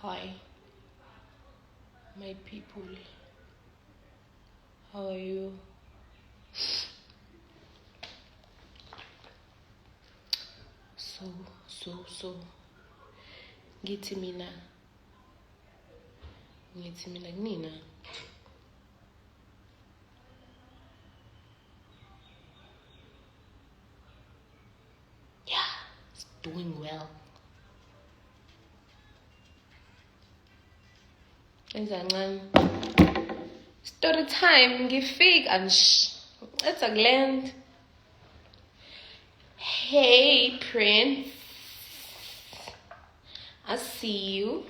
Hi, my people. How are you? So. Ngithi mina kunina. Yeah, it's doing well. Enzanqani. Story time, ngifika nje. Let's land. Hey, Prince. I see you.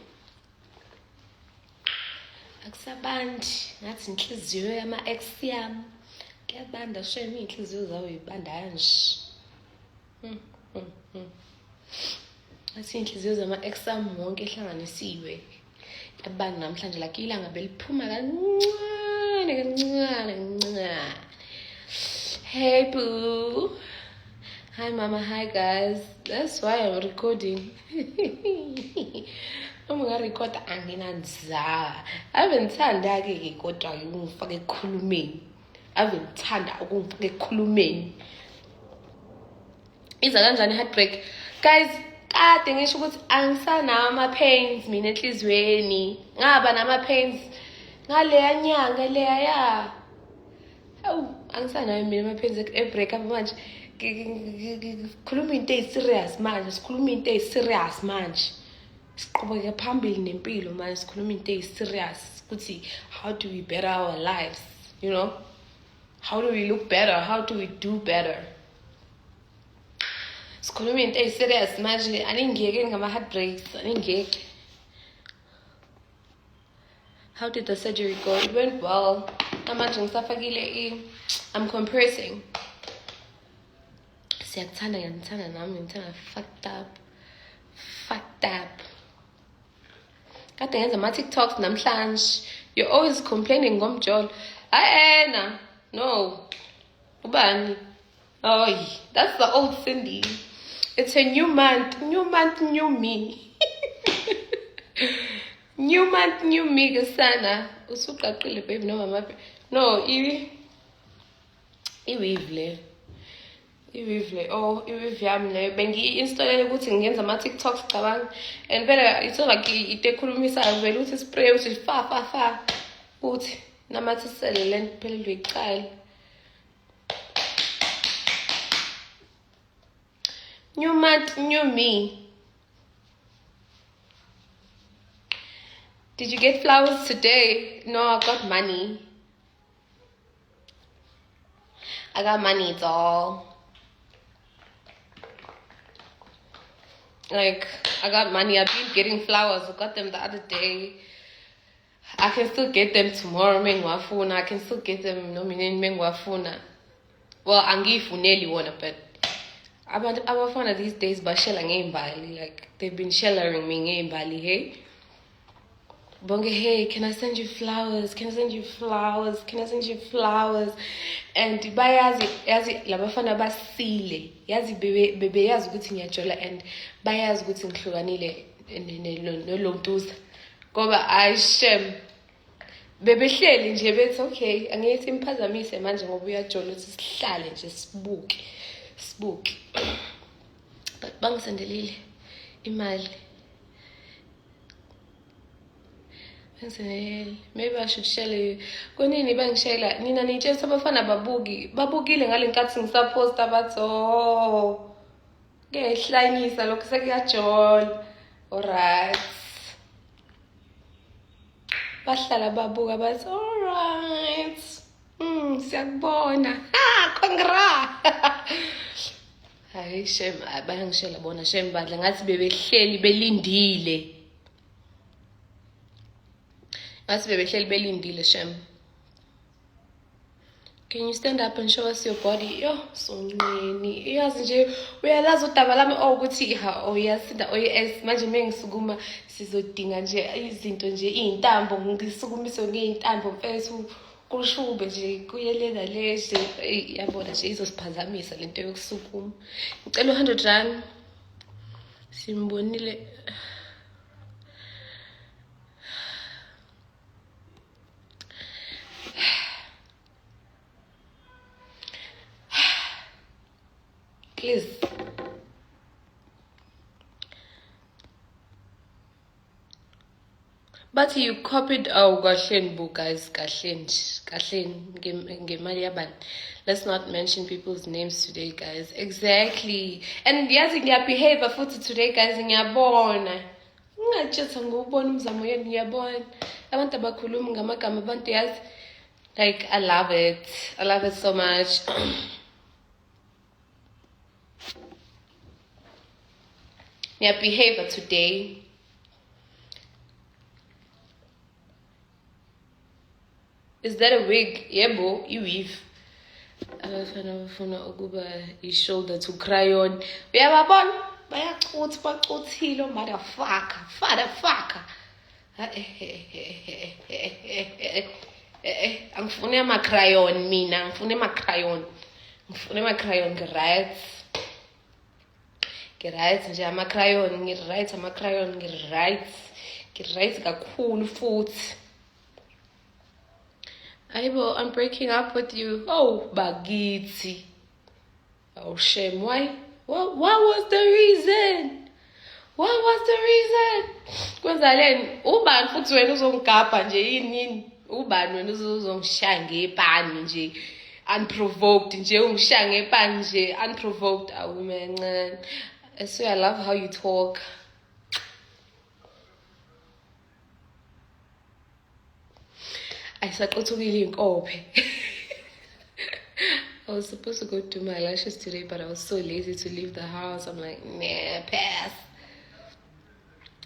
Akusabandi, ngathi inhliziyo yama-ex yami. Kuyabanda shame iy'nhliziyo zawo y'banda kanje. Ngathi iy'nhliziyo zama-ex ami wonke ehlanganisiwe. Kuyabanda namhlanje like ilanga beliphuma kancane. Hey boo. Hi mama, hi guys. That's why I'm recording. Uma ngarecorda anginanza. Ave ngithanda-ke kodwa ukungifaka ekukhulumeni. Ave ngithanda ukungifaka ekukhulumeni. Iza kanjani heartbreak? Guys, kade ngisho ukuthi angisanawo ama-pains mina enhlizweni. Ngaba nama-pains ngaleya nyanga leya ya. Hawu, angisanayo mina ama-pains e-break up manje. Sikhuluma into eyi-serious manje. Siqhubeke phambili nempilo manje. Sikhuluma into eyi-serious ukuthi how do we better our lives, you know? How do we look better? How do we do better? Sikhuluma into eyi-serious manje. Aningiyeke ngama-heartbreaks. Aningiyeke. How did the surgery go? It went well. Namanje ngisafakile I'm compressing. Siyakuthanda ngiyangithanda nami ngithanda fucked up. Kade ngenza ama-TikToks namhlanje. You're always complaining ngomjolo. Ena. No. Ubani? Oh, that's the old Cindy. It's a new month. New month, new me. New month, new me, Gasana. Usuqaqile baby no mama. No, iwivle. Iwivle yami leyo. Bengi-installele ukuthi ngenza ama-TikToks cabanga. And vele it's like into ekhulumisayo vele uthi spray uthi fa. Uthi namathisele le nto phela iyiqala. New month, new me. Did you get flowers today? No, I got money. I got money, it's all. Like, I got money. I've been getting flowers. I got them the other day. I can still get them tomorrow. I can still get them mengwafuna. Well, angifuneli wona, but abafana these days bashela ngeimbali. Like, they've been shellering me ngeimbali, hey? Bonge, hey, can I send you flowers? Can I send you flowers? And bayazi labafana basile. Yazi bebe yazi ukuthi ngiyajola and bayazi ukuthi ngihlukanile nolontuza. Ngoba ayishem. Bebe hleli nje bethi okay, angithi imphazamise manje ngoba uyajola ukuthi sihlale nje sibuke. But bangisendelile imali. Maybe I should share you. Kunini bangishela nina nitshela abafana babukile ngalenkathi ngisaposta bathi oh ngehlanyisa lokho sekuyajola. Alright. Bahlala babuka bathi alright. Siyakubona. Congrats. Hayi shem bayangishela bona shem badla ngathi bebehleli belindile. Shem. Can you stand up and show us your body? Yo, so many. Uyazi nje uyalazi udaba lami ukuthi uyasinda oyes manje mengisukuma sizodinga nje izinto nje izintambo ngisukumise ngeintambo mfethu kushube nje kuyelela leje yabona nje izosiphazamisa lento yokusukuma. Ngicela R100. Simbonile. Please. But you copied Gahlen book, guys. Gahlen ngemali yabantu. Let's not mention people's names today, guys. Exactly. And yazi ngiyabehave futhi today, guys. Ngiyabona. Ungatshitha ngubona umzamo yenu ngiyabona. Abantu abakhuluma ngamagama abantu yazi. Like, I love it. I love it so much. Ngiyabehave today. Is that a wig? Yebo, i-weave. Abafana bafuna ukuba i-shoulder to cry on. Uyababona? Bayachuthi, bachuthile, motherfucker. Angifune ama-crayon mina, ngifune ama-crayon. Ngi-right nje ama-crayon, ngi-right kakhulu futhi. Aibo, I'm breaking up with you. Oh, bagiti. Oh, shame. Why? What was the reason? Kwenzaleni, ubani futhi wena uzongigabha nje yini? Ubani wena uzongishaya ngepani nje unprovoked nje ungishaya ngepani nje unprovoked. Awu man. So I love how you talk. I was supposed to go do my lashes today, but I was so lazy to leave the house. I'm like, nah, pass.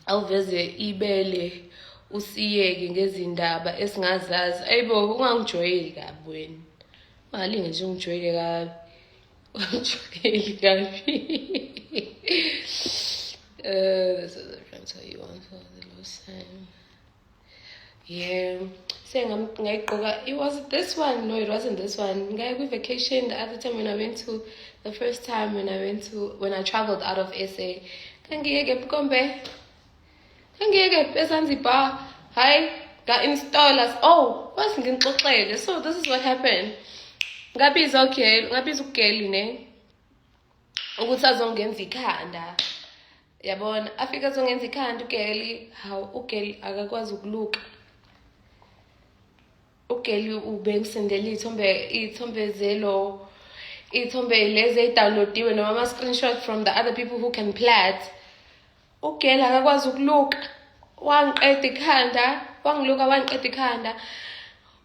Awuveze ibele usiyeke ngezindaba esingazazi. Ayibo ungangijwayeli kabi wena. Ungalinge nje ungijwayele kabi. Ungijwayeli kabi. This is a friend tell you on for the last time. Yeah. Saying it was this one. No, it wasn't this one. We vacation the other time when I traveled out of SA. Ngiyeke Bukombe. Ngiyeke eZanzibar. Hi, got installers. Oh, what's ngixoxele. So this is what happened. Ngabiza ugeli ne. Ukuthi azongenza ikhanda. Yabona, afika azongenza ikhanda ugeli. How ugeli akakwazi ukuluka. Ugeli ubengisendela ithombe lezi edownloadiwe noma ama screenshot from the other people who can plait. Ugeli akakwazi ukuluka. Wangiqeda ikhanda,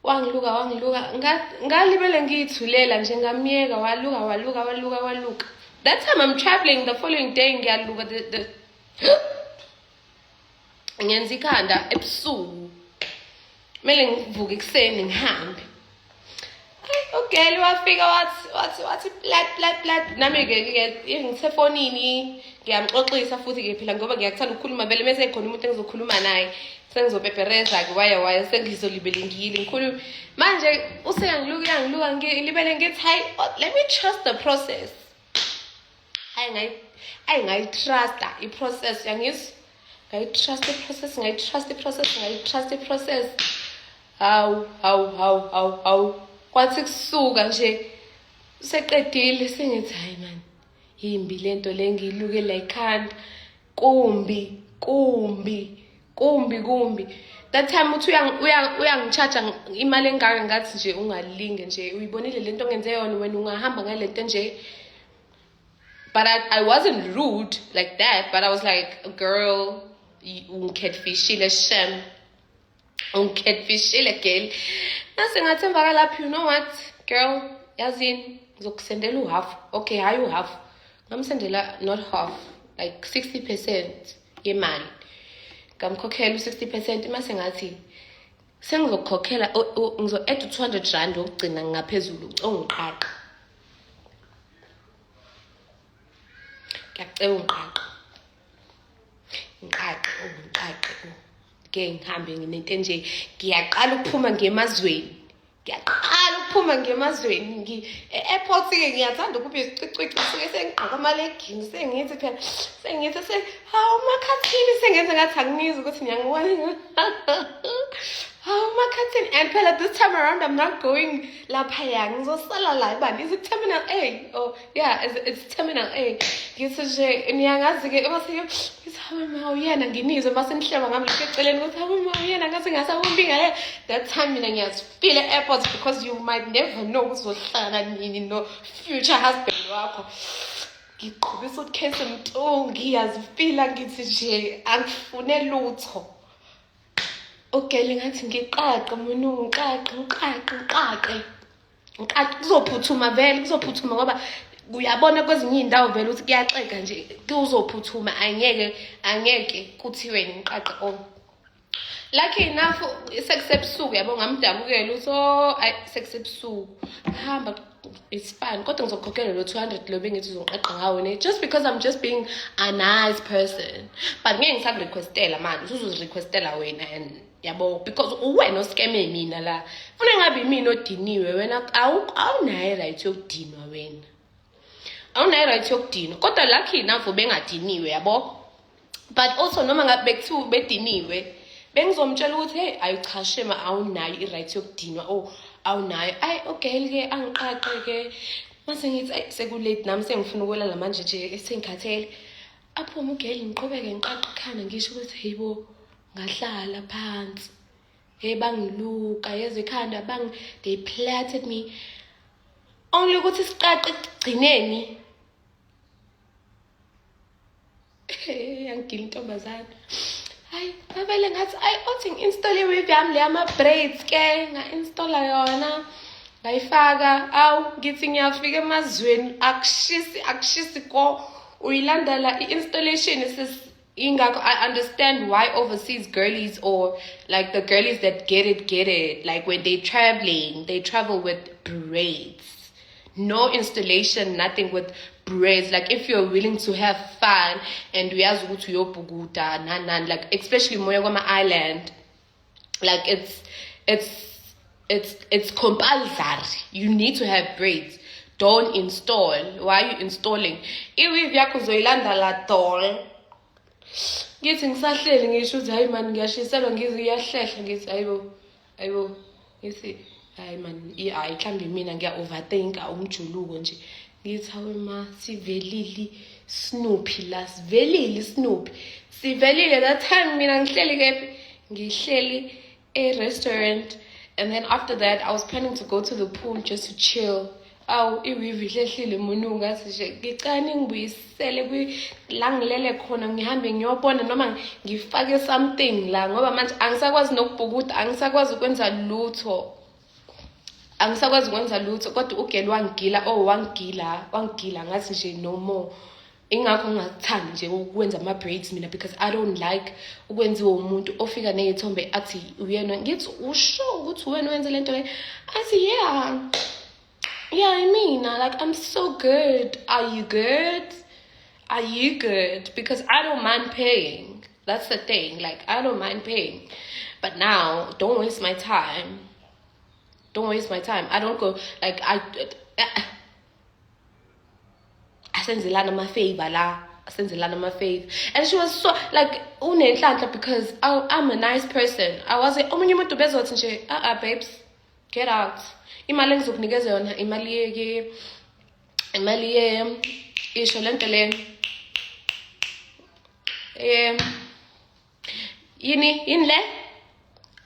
wangiluka. Ngalibele ngiyithulela nje ngamyeka waluka. That time I'm traveling the following day ngiyaluka the ngenza ikhanda ebusuku. Mele ngivuke ekuseni ngihambe. Okay, wafika wathi plat nami ke ngisefonini ngiyamxoxisa futhi ke phela ngoba ngiyakuthanda ukukhuluma vele mase ekhona umuntu engizokhuluma naye sengizopepereza ke waya sengizolibele ngiyile ngikhuluma manje useyangiluka ngilibele ngithi hayi let me trust the process. I trust the process yangizwa. I trust the process. How. Kwathi kusuka nje seqedile sengithi hayi man. Yimbi lento lengilukela ikhanda. Kumbi. That time uthi uyangicharge imali engaka ngathi nje ungalinge nje uyibonile lento ongenze yona wena ungahamba ngalento nje. But I wasn't rude like that, but I was like, girl, ungikhetfishile shem. Ungikhetfishile girl. Nase ngathemba lapho, you know what, girl, yazini ngizokusendela uhalf. Okay, hayi uhalf. Ngamsendela not half, like 60% yemali. Ngamkhokhela 60% mase ngathi sengizokhokhela ngizo-add 200 rand okugcina ngaphezulu ongiqaqa. Ngiyacela ungiqaqe. Ke ngihambe nginento nje ngiyaqala ukuphuma ngemazweni. E-airport ke ngiyathanda ukuba isicicwici sike sengigqoka ama-leggings sengithi phela hawu makhathini sengenza ngathi anginizi ukuthi ngiyangibona. Oh, my cousin, and Pella, this time around, I'm not going La Payang, so Salala, but is it Terminal A? Oh, yeah, it's Terminal A. It's a Niangas, it was here. It's how Maoyan and Guineas, a mustn't share. I'm telling you how Maoyan and Gassing as I won't be there. That time in a feel airports because you might never know what's and no future husband. Ngikho semntongi yazifila ngithi nje angifune lutho. Okay, ngathi ngiqaqe mina ngiqaqe kuzophuthuma vele kuzophuthuma ngoba uyabona kwezinye indawo vele ukuthi kuyaxeka nje kuzophuthuma angeke kuthiwe ngiqaqe oh lucky enough sekusebusuku yabo ngamdabukela so sekusebusuku hamba it's fine kodwa ngizokhokhela lo 200 lo bengithi uzoqeqa ngawo ne just because I'm just being a nice person but ngeke ngisakurequestela manje uzozirequestela wena and yabo because uwena oskeme mina la funa ngabe mina odiniwe wena awunayo right yokudinwa wena awunayo right yokudinwa kodwa lucky enough bengadiniwe yabo but also noma ngabe bekuthiwa bediniwe bengizomtshela ukuthi hey ayichashema awunayo i-right yokudinwa oh awunayo okay ke angiqaqe ke mase ngithi sekulate nami sengifuna ukwelala manje nje esengikhathele aphuma ugeli ngiqhubeke ngiqaqe ekhanda ngisho ukuthi hayibo ngahlala phansi hey bangiluka yeze ekhanda they plaited me only ukuthi siqaqe egcineni angigili intombazana hayi ngavele ngathi othi ngi-install i-weave yami le yama-braids ke nga-installa yona ngayifaka awu ngithi ngiyafika emazweni akushisi ko uyilandela i-installation ingakho I understand why overseas girlies or like the girlies that get it like when they travel with braids no installation nothing with braids like if you're willing to have fun and uyazi ukuthi uyobhukuda nan like especially moya kwama island like it's compulsory you need to have braids don't install why are you installing iweave yakho uzoyilanda la doll ngithi ngisahleli ngisho ukuthi hayi man ngiyashiselwa ngiyahlehla ngithi ayibo ngithi hayi man ayikhambi mina ngiya overthinka umjuluko nje ngithi hawe ma sivelili Snoopy la sivelili Snoopy sivelile that time mina ngihleli kephi ngihleli restaurant and then after that I was planning to go to the pool just to chill awu iweave ihlehlile munungu ngathi nje ngicane ngibuyisele la ngilele khona ngihambe ngiyobona noma ngifake something la ngoba manje angisakwazi nokubhukuda angisakwazi ukwenza lutho kodwa ugeli wangila ngathi nje no more ingakho ngingathandi nje ukwenza ama braids mina because I don't like ukwenziwa umuntu ofika nezithombe athi uyena ngithi usho ukuthi wena wenze lento le athi yeah I mean like I'm so good are you good because I don't mind paying that's the thing like I don't mind paying but now don't waste my time I don't go like asenzelana ama favor and she was so like unenhlanhla because I'm a nice person I was like omunye umuntu bezothi nje babes get out imali engizokunikeza yona imali isho lento le yini le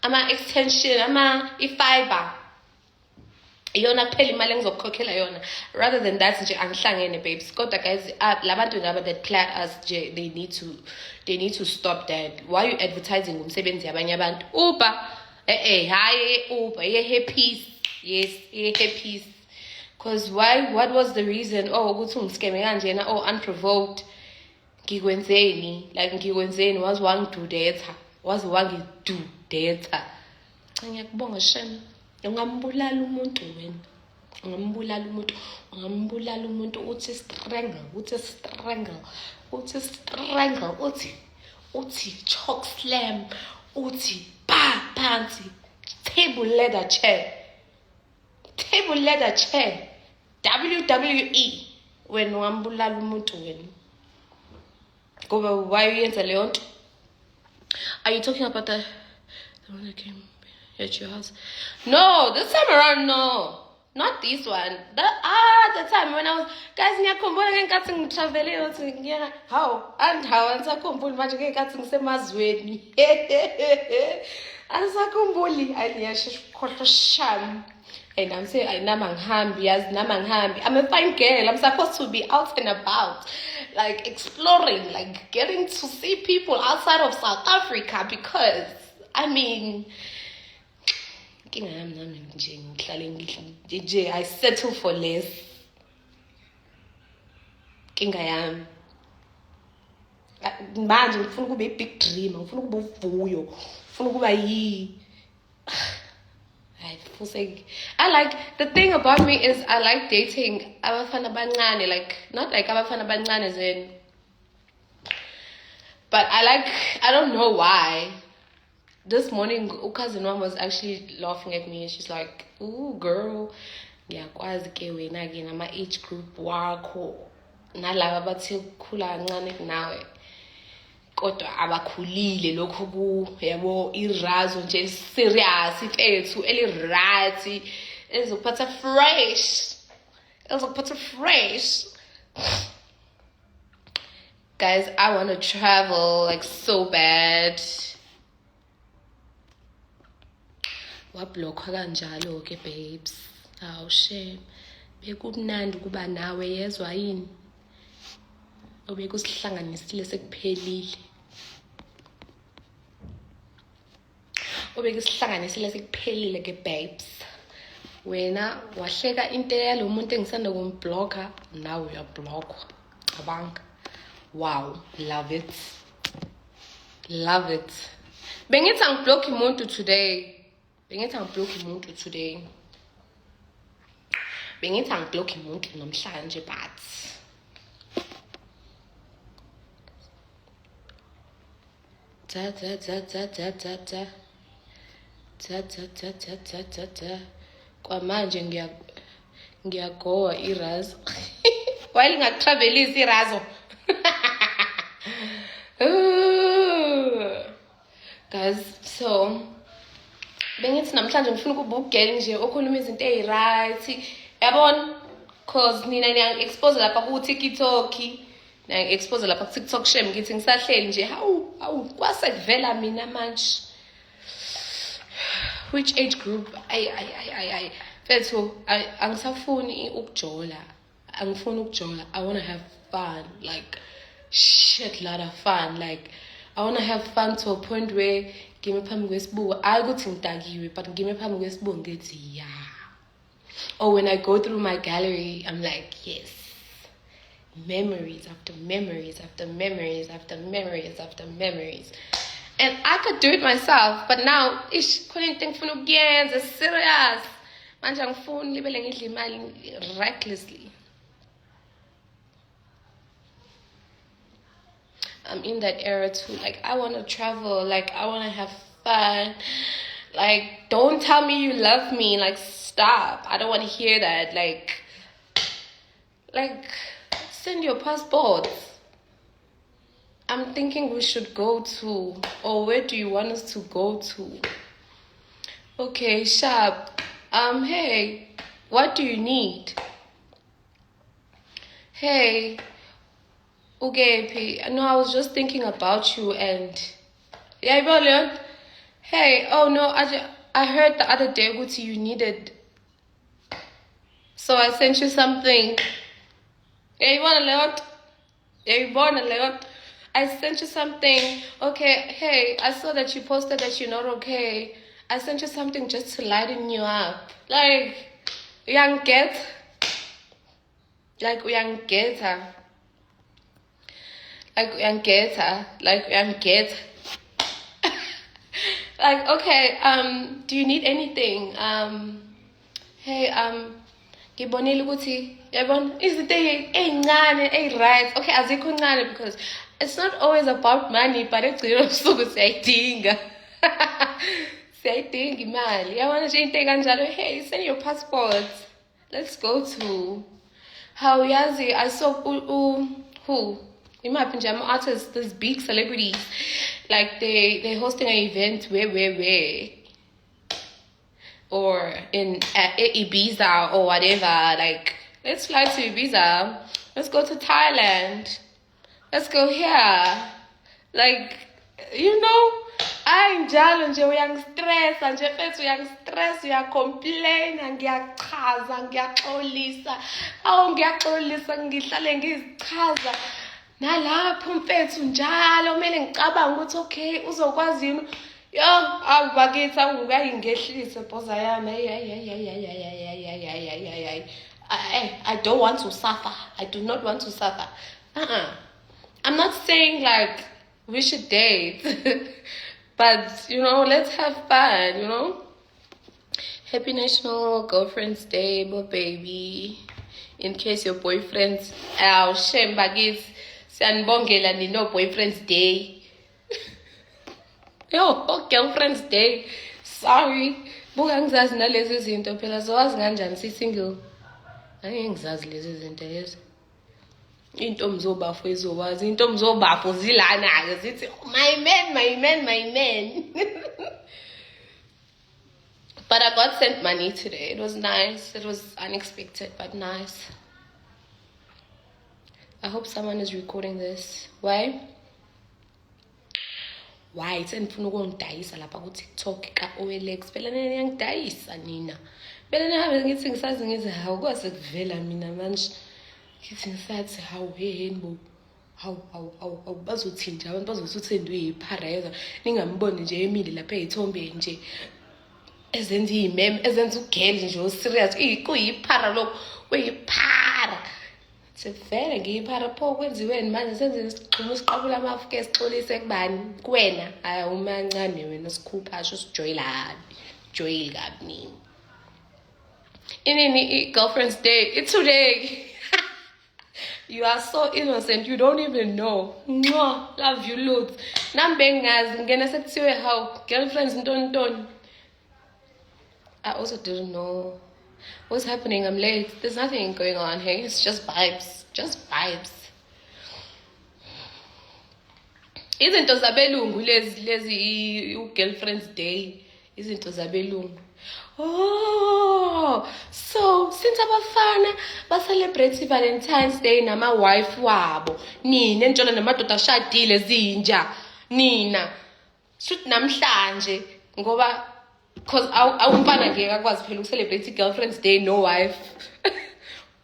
ama extension i-fiber iyona kuphela imali engizokukhokhela yona rather than that nje angihlangene babes kodwa guys labantu ngaba that plan us nje they need to stop that why you advertising umsebenzi yabanye abantu Uber hayi Uber ye-happy yes ye-happy because why what was the reason ukuthi ungiskeme kanjena unprovoked ngikwenzeni wazi wangidudetha ngiyakubonga shem ungambulala umuntu uthi strangle uthi choke slam uthi phansi table leather chair WWE wena ungambulala umuntu wena ngoba why uyenza leyo nto are you talking about the one that came At your house. No, this time around, no. Not this one. The time when I was, guys, ngiyakhumbula ngenkathi ngitravele ukuthi how angisakhumbuli manje ngenkathi ngisemazweni. Angisakhumbuli ayiyashikhohlo sham. And I'm saying I'm a fine girl. I'm supposed to be out and about, like exploring, like getting to see people outside of South Africa because I mean I settle for less. Manje ngifuna ukuba big dream, ngifuna ukuba uvuyo, ngifuna ukuba I like, the thing about me is I like dating abafana abancane, like not like abafana abancane zen, but I don't know why. This morning, cousin mom was actually laughing at me. She's like, "Ooh, girl, ngiyakwazi ke wena ke nama age group wakho nalaba bathi khula kancane kunawe kodwa abakhulile lokho ku yabo irazo nje serious ifethu eliright ezokuphatha fresh." Guys, I want to travel like so bad. Wablokha kanjalo ke babes. Aw shame. Bekumnandi kuba nawe yezwa yini? Obekusihlanganisile sekuphelile. Obekusihlanganisile sekuphelile ke babes. Wena wahleka into yalo muntu engisanda kumblocka, now uyablockwa. Cabanga. Wow, love it. Love it. Bengithi angiblock umuntu today. Bengithi angiblock umuntu namhlanje but kwamanje ngiyagowa irazo. While ngatravelisi irazo. Guys, so bengithi namhlanje ngifuna ukuba ugel nje okhuluma izinto eziright. Yabona? Cause nina ngiya-expose lapha ku TikTok. Ngiya-expose lapha ku TikTok shame ngithi ngisahleli nje. Hawu kwasekuvela mina manje. Which age group? Fethu angisafuni ukujola. Angifuni ukujola. I want to have fun, like shit lot of fun. Like I want to have fun to a point where ngime phambi kwesibuko ayikuthi ngidakiwe but ngime phambi kwesibuko ngithi yeah. Or when I go through my gallery, I'm like, yes. Memories after memories after memories after memories after memories. And I could do it myself, but now ish khona into engifuna ukuyenza serious. Manje angifuni libele ngidla imali recklessly. I'm in that era too. Like I want to travel, like I want to have fun. Like don't tell me you love me, like stop. I don't want to hear that. Like send your passports. I'm thinking we should go to, or where do you want us to go to? Okay, Sharp. Hey, what do you need? Hey, Ugepi. No, I was just thinking about you and yeah, Leon. Hey, oh no, I heard the other day Guti you needed, so I sent you something. Yeah, you want a lot? Yeah, you want a lot? I sent you something. Okay, hey, I saw that you posted that you're not okay. I sent you something just to lighten you up. Like, young get. Like, young getter. Like, young getter. Like, young get. Like, okay, do you need anything? Hey, ngibonile ukuthi yabona izinto ezincane eziright. Okay, azikho ncane because it's not always about money, but ekugcineni usuku siyayidinga. Siyayidinga imali. Yabona nje into kanjalo, hey, send your passports. Let's go to how yazi I saw who imaphi nje ama-artists, these big celebrities, like they're hosting an event where or in Ibiza or whatever. Like, let's fly to Ibiza. Let's go to Thailand. Let's go here. Like, you know, njalo nje uyangistressa nje mfethu uyangistressa uyacomplaina ngiyachaza ngiyaxolisa ngiyaxolisa ngihlale ngizichaza nalapho mfethu njalo kumele ngicabanga ukuthi okay uzokwazi yini bakithi angukayingehlise bhoza yami I don't want to suffer. I do not want to suffer. I'm not saying like we should date. But, you know, let's have fun, you know. Happy National Girlfriend's Day, baby. In case your boyfriend's... shame, bagis. Sanbongela ni no boyfriend's day. Yo, girlfriend's day. Sorry. Buka ngizazi nalezi zinto phela zowazi kanjani si-single. Angeke ngizazi lezi zinto lezi. Intombi zobafu ezowazi intombi zobafu zilana-ke zithi my man. But I got sent money today. It was nice. It was unexpected but nice. I hope someone is recording this. Why? Sendifuna ukungidayisa lapha ku-TikTok ka-OLX. Phela niyangidayisa nina. Phela nihambe ngithi ngisazi ngithi hawu kwase kuvela mina manje. Ngithi ngisathi hawu yebo. Hawu bazothini nje abantu bazothi uthendwe yiphareza. Ningamboni nje emile lapha ezithombeni nje. Ezenza iy'meme ezenza ugeli nje o-serious. Kuyiphara lokho. Kuyiphara. Vele ngiyiphara pho kwenziweni manje senze isigxumo siqabula amafu ke sixolise kubani kuwena hayi umancane wena sikhupha joyil kabi nini inini girlfriend's day it's today. You are so innocent, you don't even know. Mwah, love you loads. Nambe ngazi ngena sekuthiwe how girlfriends ntoni. I also didn't know what's happening. I'm late. There's nothing going on here. It's just vibes. Just vibes. Izinto zabelungu lezi girlfriend's day. Izinto zabelungu. Oh, so since abafana ba-celebrate Valentine's Day nama-wife wabo, nina entshona namadoda ashadile zinja, nina shoot namhlanje ngoba because awumfana ngeke akwazi phela uku-celebrate i-girlfriend's day no wife.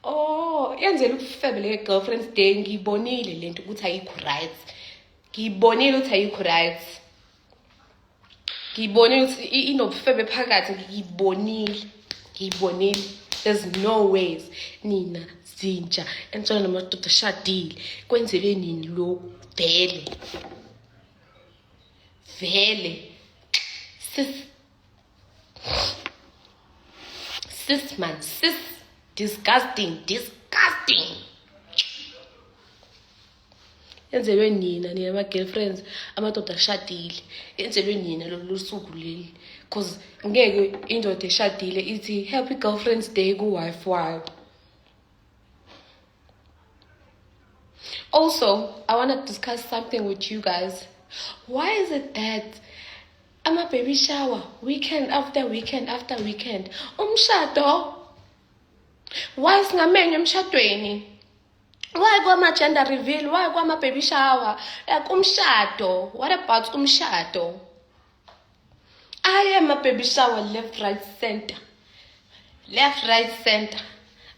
Oh, yenzela ukufebe le girlfriend's day. Ngiyibonile lento ukuthi ayikho right. Ngiyibonile ukuthi ayikho right. Ngiyibonile ukuthi inobufebe phakathi. Ngiyibonile. There's no ways. Nina zinja entshona namadoda ashadile kwenzelwe nini lo vele sis man, sis. Disgusting. Yenzelwe nina ama-girlfriends amadoda ashadile. Yenzelwe nina lolu suku leli. Because ngeke indoda eshadile ithi happy girlfriend's day ku-wife wayo. Also, I want to discuss something with you guys. Why is it that ama-baby shower weekend after weekend umshado? Why singamenywa emshadweni? Why kwama-gender reveal? Why kwama-baby shower? Like umshado. What about umshado? I am a baby shower left, right, center.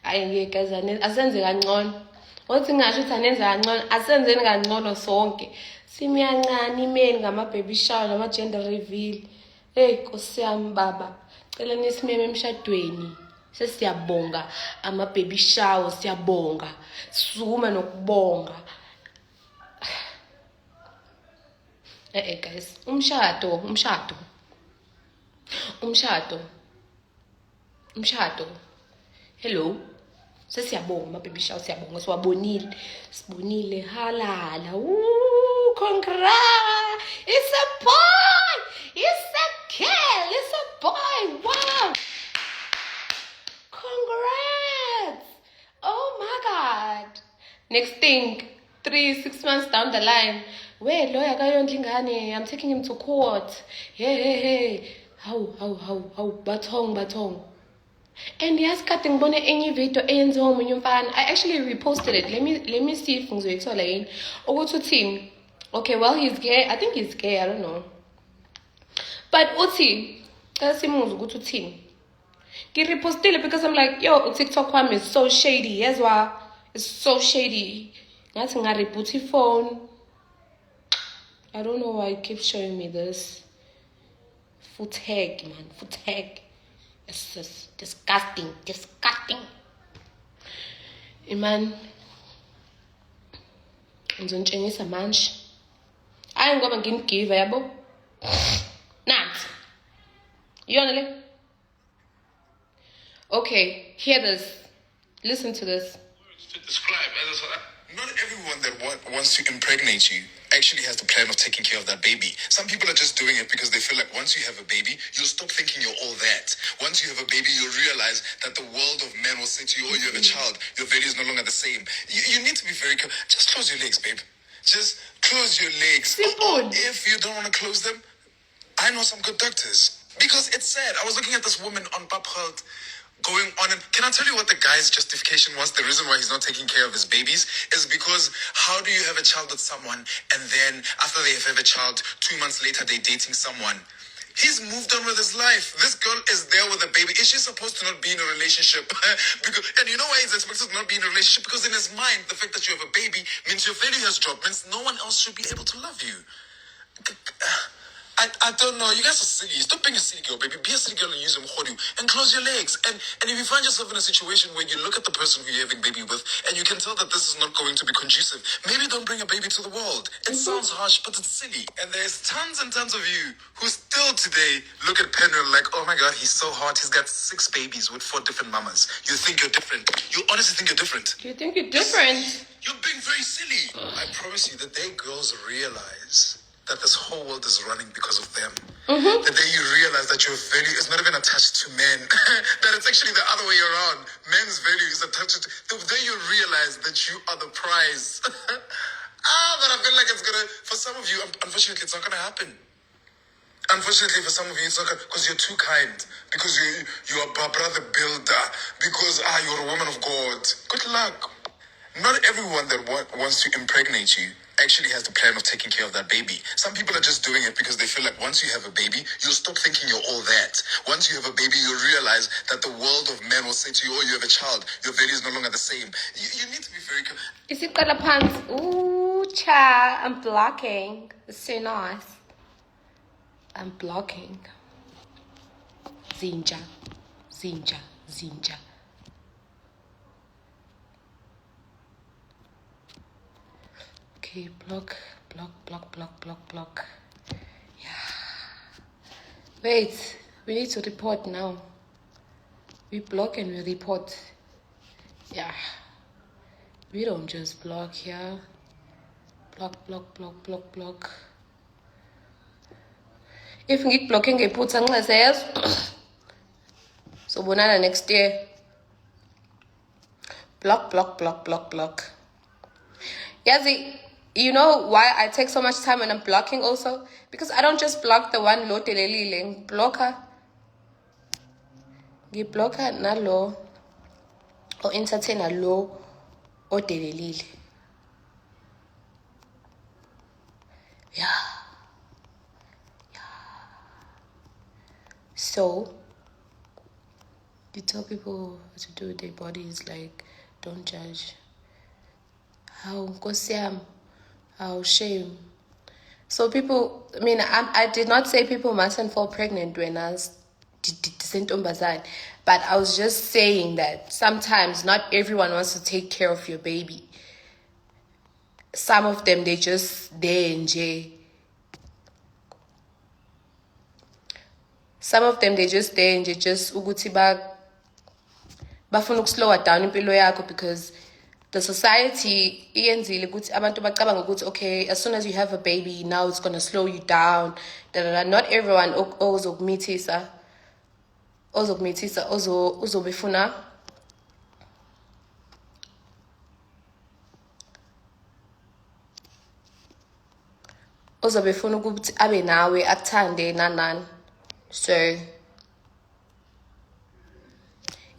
Ayengeke asenze kangcono. Othi ngasho ukuthi anenza kangcono, asenzeni kangcono sonke. Simiyancane imeni ngama-baby shower nama-gender reveal. Hey, Nkosi yami baba. Cela nisimeme emshadweni. Sesiyabonga ama-baby shower, siyabonga. Sukuma nokubonga. Guys, umshado. Hello. Sesiyabonga ama-baby shower, siyabonga. Sibonile halala. Congrats. It's a boy. It's a girl. It's a boy. Wow. Congrats. Oh my God. Next thing, 3-6 months down the line, wait, lawyer kayondla ingane, I'm taking him to court. Hey. Hawu, bathong. And yes, kade ngibone enye video eyenziwa omunye umfana. I actually reposted it. Let me see if ngizoyithola yini. Ukuthi uthini? Okay, well, he's gay. I think he's gay, I don't know. But uthi, simuzwa ukuthi uthini. Ngirepostile because I'm like, yo, TikTok wami is so shady. Yezwa, it's so shady. Ngathi ngareboot phone. I don't know why it keeps showing me this. Footage, man. Footage. It's just disgusting. Man, ngizonitshengisa manje. Hayi ngoba nginigive yabo. Nathi. Yona le. Okay, hear this. Listen to this. To describe, not everyone that wants to impregnate you actually has the plan of taking care of that baby. Some people are just doing it because they feel like once you have a baby, you'll stop thinking you're all that. Once you have a baby, you'll realize that the world of men will say to you, oh, you have a child, your value is no longer the same. You need to be very careful. Just close your legs, babe. Just close your legs. Or if you don't want to close them, I know some good doctors. Because it's sad. I was looking at this woman on Papgeld going on, and can I tell you what the guy's justification was? The reason why he's not taking care of his babies is because how do you have a child with someone and then after they have a child, 2 months later they're dating someone? He's moved on with his life. This girl is there with a baby. Is she supposed to not be in a relationship? And you know why he's expected to not be in a relationship? Because in his mind, the fact that you have a baby means your value has dropped, means no one else should be able to love you. I don't know. You guys are silly. Stop being a silly girl, baby. Be a silly girl and use them and close your legs. And if you find yourself in a situation where you look at the person who you're having a baby with and you can tell that this is not going to be conducive, maybe don't bring a baby to the world. It sounds harsh, but it's silly. And there's tons and tons of you who still today look at Penrell like, oh my God, he's so hot. He's got 6 babies with 4 different mamas. You think you're different. You honestly think you're different. You think you're different? You're being very silly. I promise you, the day girls realize that this whole world is running because of them. The day you realize that your value is not even attached to men, that it's actually the other way around. Men's value is attached to the day you realize that you are the prize. But I feel like it's gonna, for some of you, unfortunately, it's not gonna happen. Unfortunately, for some of you, it's not gonna, because you're too kind, because you are a brother builder, because you're a woman of God. Good luck. Not everyone that wants to impregnate you actually has the plan of taking care of that baby. Some people are just doing it because they feel like once you have a baby, you'll stop thinking you're all that. Once you have a baby, you'll realize that the world of men will say to you, oh, you have a child, your value is no longer the same. You need to be very careful. Is it got a pants? Ooh, cha, I'm blocking. It's so nice. I'm blocking. Zinja. Okay, block. Yeah. Wait, we need to report now. We block and we report. Yeah. We don't just block here. Block. If ngit blocking ngephutha ngiqhazeza. So bonana next year. Block. Yazi, you know why I take so much time when I'm blocking also? Because I don't just block the one lo telelile. Blocker. Blocker na lo. Or entertainer lo. O telelile. Yeah. So, you tell people what to do with their bodies, like, don't judge. How kosiam, how shame. So people, I mean, I did not say people mustn't fall pregnant when I was but I was just saying that sometimes not everyone wants to take care of your baby. Some of them, they just there and jay. Some of them, they just there and they just ukuthi bafuna slow down impilo yakho because the society iyenzile ukuthi abantu bacabanga ukuthi okay, as soon as you have a baby now it's going to slow you down. Not everyone ozokmithisa uzobefuna ukuthi abe nawe akuthande nanani. So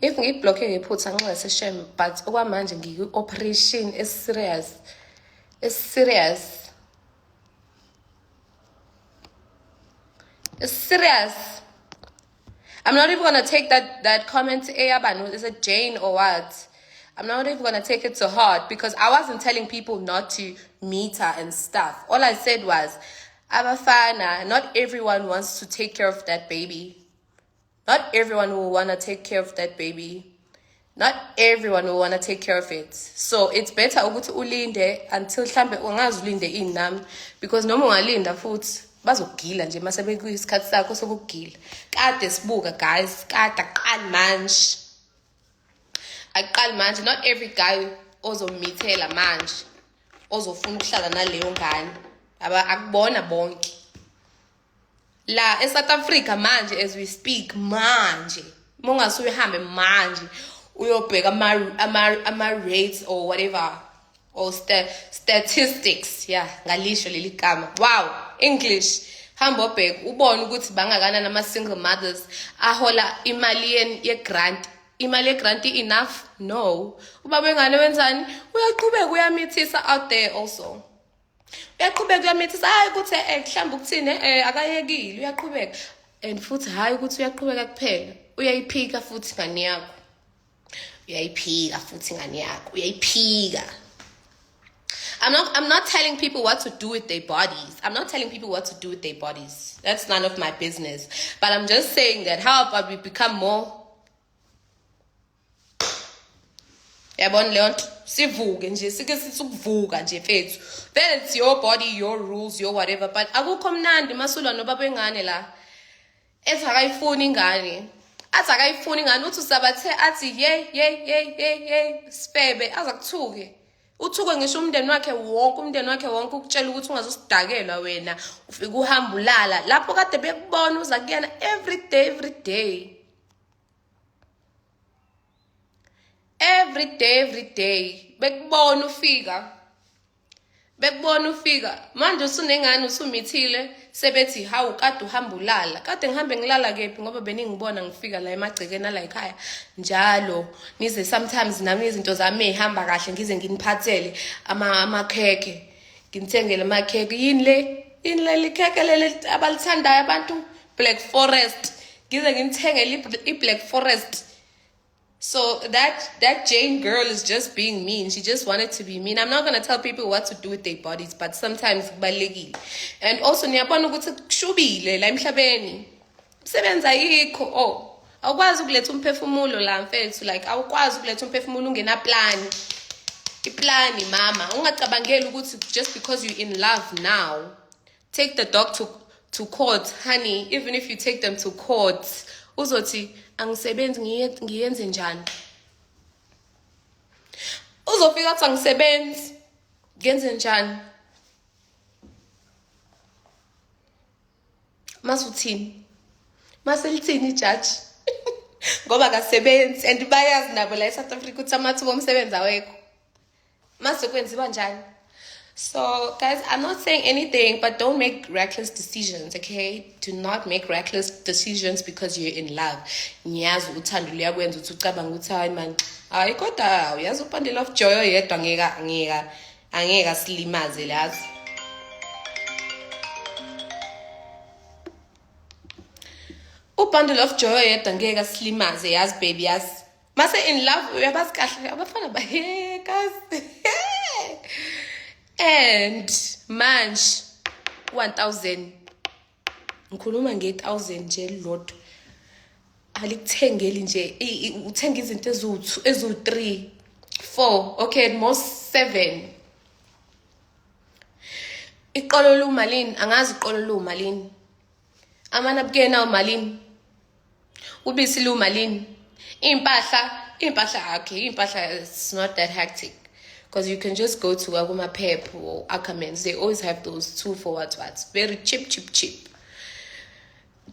if ngiyiblocke ngephutha nxa seshem, but okwamanje ngiyi-operation serious. It's serious. It's serious. I'm not even gonna take that comment. Is it Jane or what? I'm not even gonna take it to heart because I wasn't telling people not to meet her and stuff. All I said was, Abafana, not everyone wants to take care of that baby. Not everyone will wanna take care of that baby. Not everyone will wanna take care of it. So it's better ukuthi ulinde until mhlambe ungazi ulinde inami because noma ungalinda futhi bazogila nje mase bekuyisikhathi sakho sokugila. Kade sibuka guys, kade aqali manje. Aqali manje, not every guy ozomithela manje ozofuna ukuhlala naleyo ngane. Akubona bonke. La eSouth Africa manje as we speak manje. Mongasuye hambe manje. Uyobheka ama rates or whatever or statistics, yeah, ngalisho leli gama. Wow, English. Hamba obheka ubone ukuthi bangakanani ama single mothers ahola imali ye-grant. Imali ye-grant enough? No. Ubaba wengane wenzani? Uyaqhubeka uyamithisa out there also. Uyaqhubeka uyamithisa hayi ukuthi mhlawumbe ukuthini akayekile uyaqhubeka. And futhi hayi ukuthi uyaqhubeka kuphela. Uyayiphika futhi ngani yakho. Uyayiphika futhi ngani yakho. Uyayiphika. I'm not telling people what to do with their bodies. I'm not telling people what to do with their bodies. That's none of my business. But I'm just saying that how about we become more yabona leyo nto sivuke nje sike sithi ukuvuka nje mfethu. Then it's your body, your rules, your whatever. But akukho mnandi masulwa nobaba wengane la ethi akayifuni ingane. Athi akayifuni ingane uthi usabathe athi ye sifebe azakuthuke. Uthuke ngisho umndeni wakhe wonke ukutshela ukuthi ungazosidakela wena ufike uhamba ulala lapho kade bekubona uza kuyena every day. Every day. Bekubona ufika. Manje usunengane usumithile sebethi hawu kade uhamba ulala. Kade ngihambe ngilala kephi ngoba beningibona ngifika la emagcekeni la ekhaya njalo. Nize sometimes nami izinto zami ehamba kahle ngize nginiphathele amakheke. Nginithengele amakheke yini le likheke leli abalithandayo abantu Black Forest. Ngize nginithengele i-Black Forest. So that Jane girl is just being mean. She just wanted to be mean. I'm not going to tell people what to do with their bodies, but sometimes kubalekile. And also niyabona ukuthi kushubile la emhlabeni. Sebenza yikho. Oh, awukwazi ukuletha umphefumulo la mfethu, like awukwazi ukuletha umphefumulo ungena plan. Iplani mama, ungacabangeli ukuthi just because you're in love now. Take the dog to court, honey. Even if you take them to court, uzothi angisebenzi ngiyenze njani? Uzofika athi angisebenzi ngenze njani? Masuthini? Maselithini judge? Ngoba akasebenzi and bayazi nabo la eSouth Africa ukuthi amathuba omsebenzi awekho. Mase kwenziwa njani? So, guys, I'm not saying anything, but don't make reckless decisions, okay? Do not make reckless decisions because you're in love. Ngiyazi uthando luyakwenza ukuthi ucabanga ukuthi hayi man, hayi kodwa uyazi uBundle of Joy yedwa angeka silimaze lazi. uBundle of Joy yedwa angeka silimaze yazi baby yazi. Mase in love uyabazi kahle abafana bayeka. And manje 1000 ngikhuluma nge1000 nje lodwa alikuthengeli nje uthenga izinto ezu3 4 okay at most 7 iqolo lumalini angazi iqolo lumalini amanabukena umalini ubisi lumalini impahla okay impahla is not that hectic. Because you can just go to Aguma Pep or Ackermans. They always have those 2 for what. Very cheap.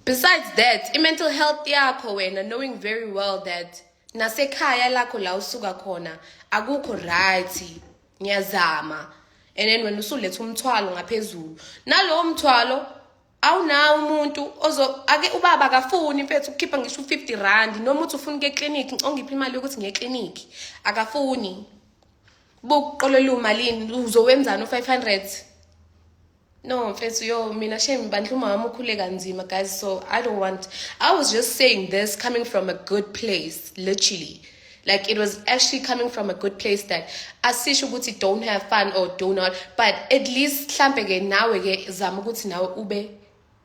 Besides that, mental health yakho wena knowing very well that nasekhaya lakho la usuka khona akukho right ngiyazama. And then when usuletha umthwalo ngaphezulu nalo umthwalo awunawo umuntu ake ubaba akafuni mfethu ukukhipha ngisho 50 rand noma uthi ufuna ukuya eklinikhi ongiphi imali yokuthi ngiye eklinikhi akafuni bukuqolela umalini uzowenzana u500 no mfethu yo mina shame bandla umama ukhule kanzima guys so I was just saying this coming from a good place literally like it was actually coming from a good place that asisho ukuthi don't have fun or do not but at least mhlambe ke nawe ke zama ukuthi nawe ube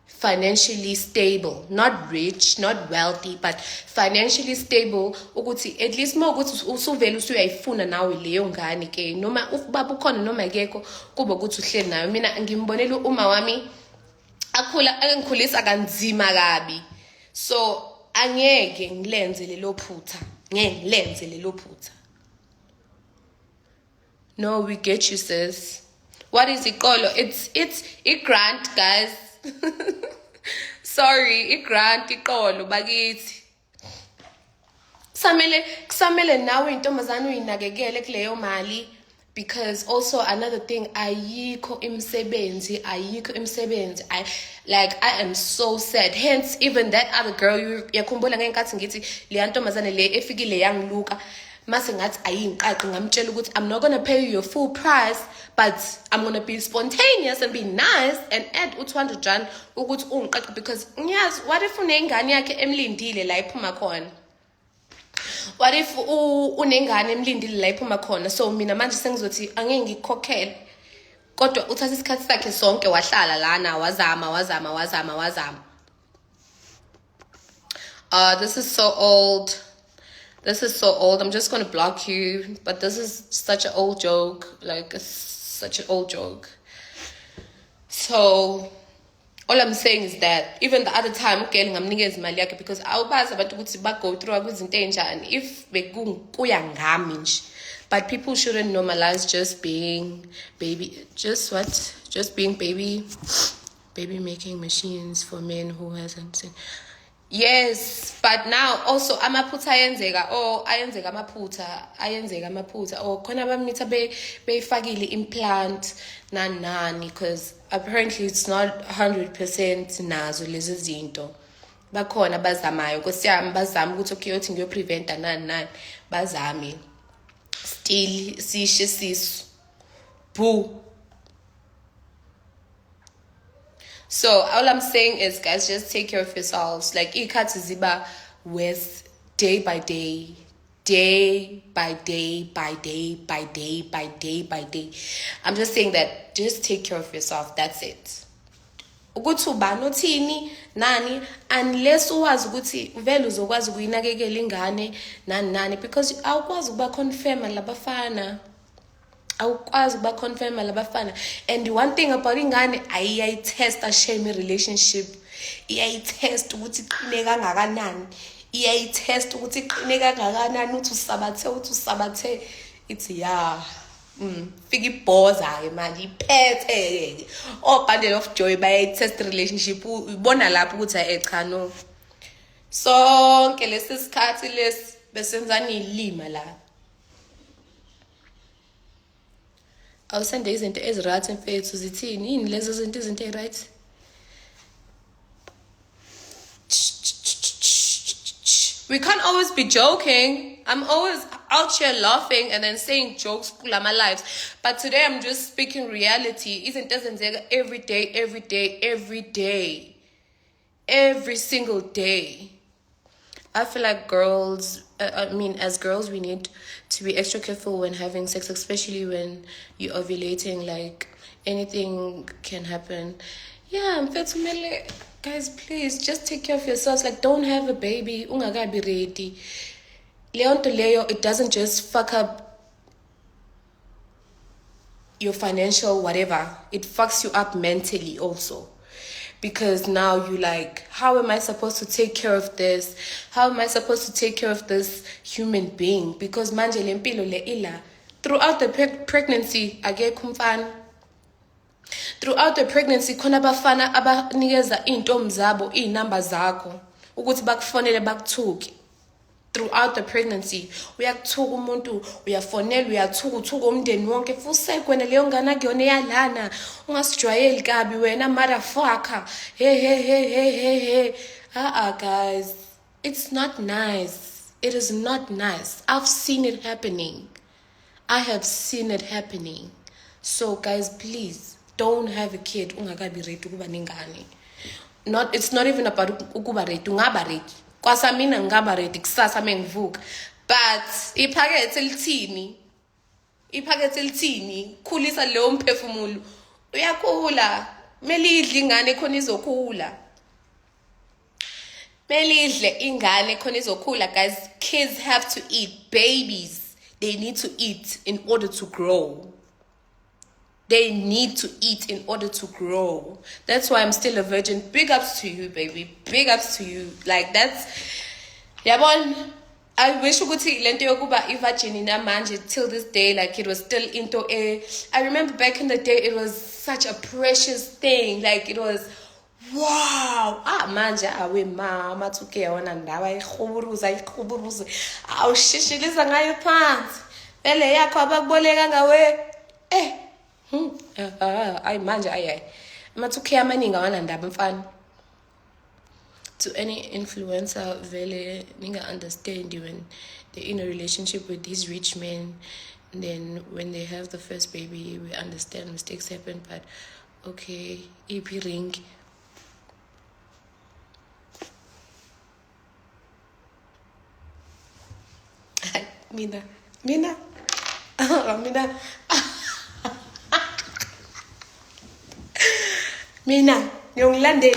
financially stable, not rich, not wealthy, but financially stable ukuthi at least uma ukuthi usuvela usuyayifuna nawe leyo ngane ke noma ubaba ukhona noma akekho kuba ukuthi uhleli nayo mina ngimbonela uma wami angikhulisa kanzima kabi so angeke ngilenze lelo phutha no we get you sis what is iqolo it's grant guys sorry igrant iqolo bakithi kusamele nawe intombazana uyinakekele kuleyo mali because also another thing ayikho imsebenzi I am so sad hence even that other girl yakhumbula ngenkathi ngithi le ntombazana le efikile yangiluka mase ngathi ayinqaqi ngamtshela ukuthi I'm not going to pay you your full price but I'm going to be spontaneous and be nice and add u200 rand ukuthi ungiqaqe because ngiyazi what if unengane yakhe emlindile la iphuma khona what if unengane emlindile la iphuma khona so mina manje sengizothi angeke ngikhokhele kodwa uthatha isikhathi sakhe sonke wahlala lana wazama this is so old. I'm just going to block you. But this is such an old joke. Like, it's such an old joke. So, all I'm saying is that even the other time, okay, ngamnikeza imali yakhe because awubazi abantu ukuthi go through kwizinto enjani if bekuya ngami nje. But people shouldn't normalize just being baby making machines for men who hasn't seen. Yes, but now also amaphutha ayenzeka amaphutha or khona abamnitha beyifakile implant nani because apparently it's not 100% nazo lezi zinto bakhona bazamayo nkosiyami bazama ukuthi okay uthi ngiyopreventa nani bazame still sishe sisu boo. So all I'm saying is, guys, just take care of yourselves. Like ikhathi ziba with day by day. I'm just saying that just take care of yourself. That's it. Ukuthi ubani uthini nani unless uwazi ukuthi vele uzokwazi ukuyinakekela ingane nani because awukwazi ukuba confirm labafana. Awukwazi ukuba confirm labafana and the one thing about ingane ayiyayitest a shame relationship iyayitest ukuthi iqine kangakanani iyayitest ukuthi iqine kangakanani uthi usabathe it's fika ibhoza ke manje iphethe bundle of joy bayayitest relationship ubona lapho ukuthi cha no sonke lesi sikhathi lesi besenzana ilima la awusende izinto eziright mfethu zithini yini lezo izinto eziright we can't always be joking. I'm always out here laughing and then saying jokes kula my lives but today I'm just speaking reality izinto ezenzeka every day every single day. I feel like as girls, we need to be extra careful when having sex, especially when you're ovulating. Like, anything can happen. Yeah, guys, please, just take care of yourselves. Like, don't have a baby. Ungakabi ready. It doesn't just fuck up your financial whatever. It fucks you up mentally also. Because now you like, how am I supposed to take care of this? How am I supposed to take care of this human being? Because manje lempilo le ila. Throughout the pregnancy, throughout the pregnancy, khona bafana abanikeza intombi zabo inamba zakho ukuthi bakufonele bakuthuke. throughout the pregnancy. Uyakuthuka umuntu, uyafonela, uyathuka umndeni wonke. Futhi kwena leyo ngane akuyona eyalana. Ungasijwayeli kabi wena motherfucker. Hey. Guys. It's not nice. It is not nice. I've seen it happening. I have seen it happening. So guys, please don't have a kid ungakabi ready ukuba nengane. It's not even about ukuba ready. Ungaba ready. Kwasa mina ngaba ready kusasa mengivuka. But iphakethe lithini khulisa leyo mphefumulo. Uyakhula. Mele idle ingane khona izokhula. Melidle ingane khona izokhula. Guys, kids have to eat. Babies, they need to eat in order to grow. They need to eat in order to grow. That's why I'm still a virgin. Big ups to you, baby. Big ups to you. Like, that's... Yabon, I wish ukuthi lento yokuba i-virgin manje till this day, like, it was still into a... I remember back in the day, it was such a precious thing. Like, it was... Wow! Manje awe mama tuke yona ndaba ikhuburuza. Awushishiliza ngayo phansi. Vele yakho abakuboleka ngawe. Ay manje ay. Mathuke amaningi awana ndaba mfana. To any influencer vele ninga understand when they're in a relationship with these rich men, and then when they have the first baby, we understand mistakes happen, but okay, EP ring. Mina. Mina. Mina, ngiyongilanda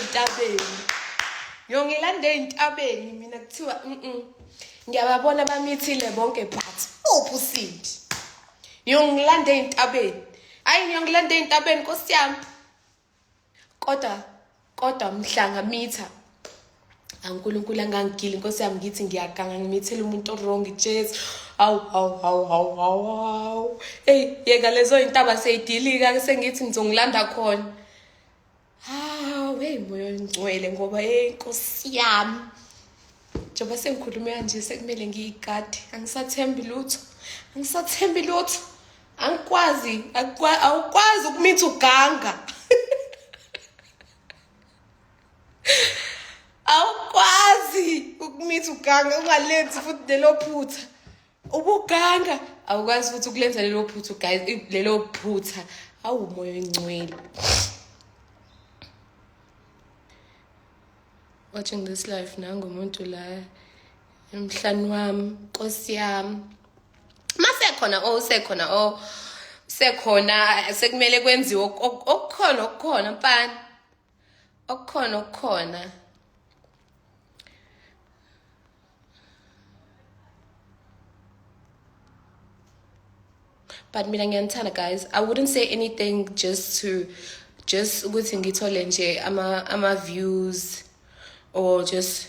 entabeni mina kuthiwa ngiyababona bamithile bonke but opposite. Ngiyongilanda entabeni. Hayi ngiyongilanda entabeni Nkosi yami. Kodwa mhlanga mitha. UNkulunkulu angangigili Nkosi yami ngithi ngiyaganga ngimithele umuntu wrong Jesu. Hawu. Hey, yeka lezo intaba seyidilika sengithi ngizongilanda khona. Hey moya ngcwele ngoba Nkosi yami. Njoba sengikhuluma kanje sekumele ngiyigade. Angisathembi lutho. Awukwazi ukumitha uganga. Awukwazi ukumitha uganga ungalenzi futhi lelo phutha. Ubuganga awukwazi futhi ukulenza lelo phutha guys, lelo phutha. Awu moya engcwele. Watching this life nangumuntu la emhlani wami Nkosi yami. Sekhona sekumele kwenziwe okukhona mfana. Okukhona. But mina ngiyantana guys, I wouldn't say anything just ukuthi ngithole nje ama views or just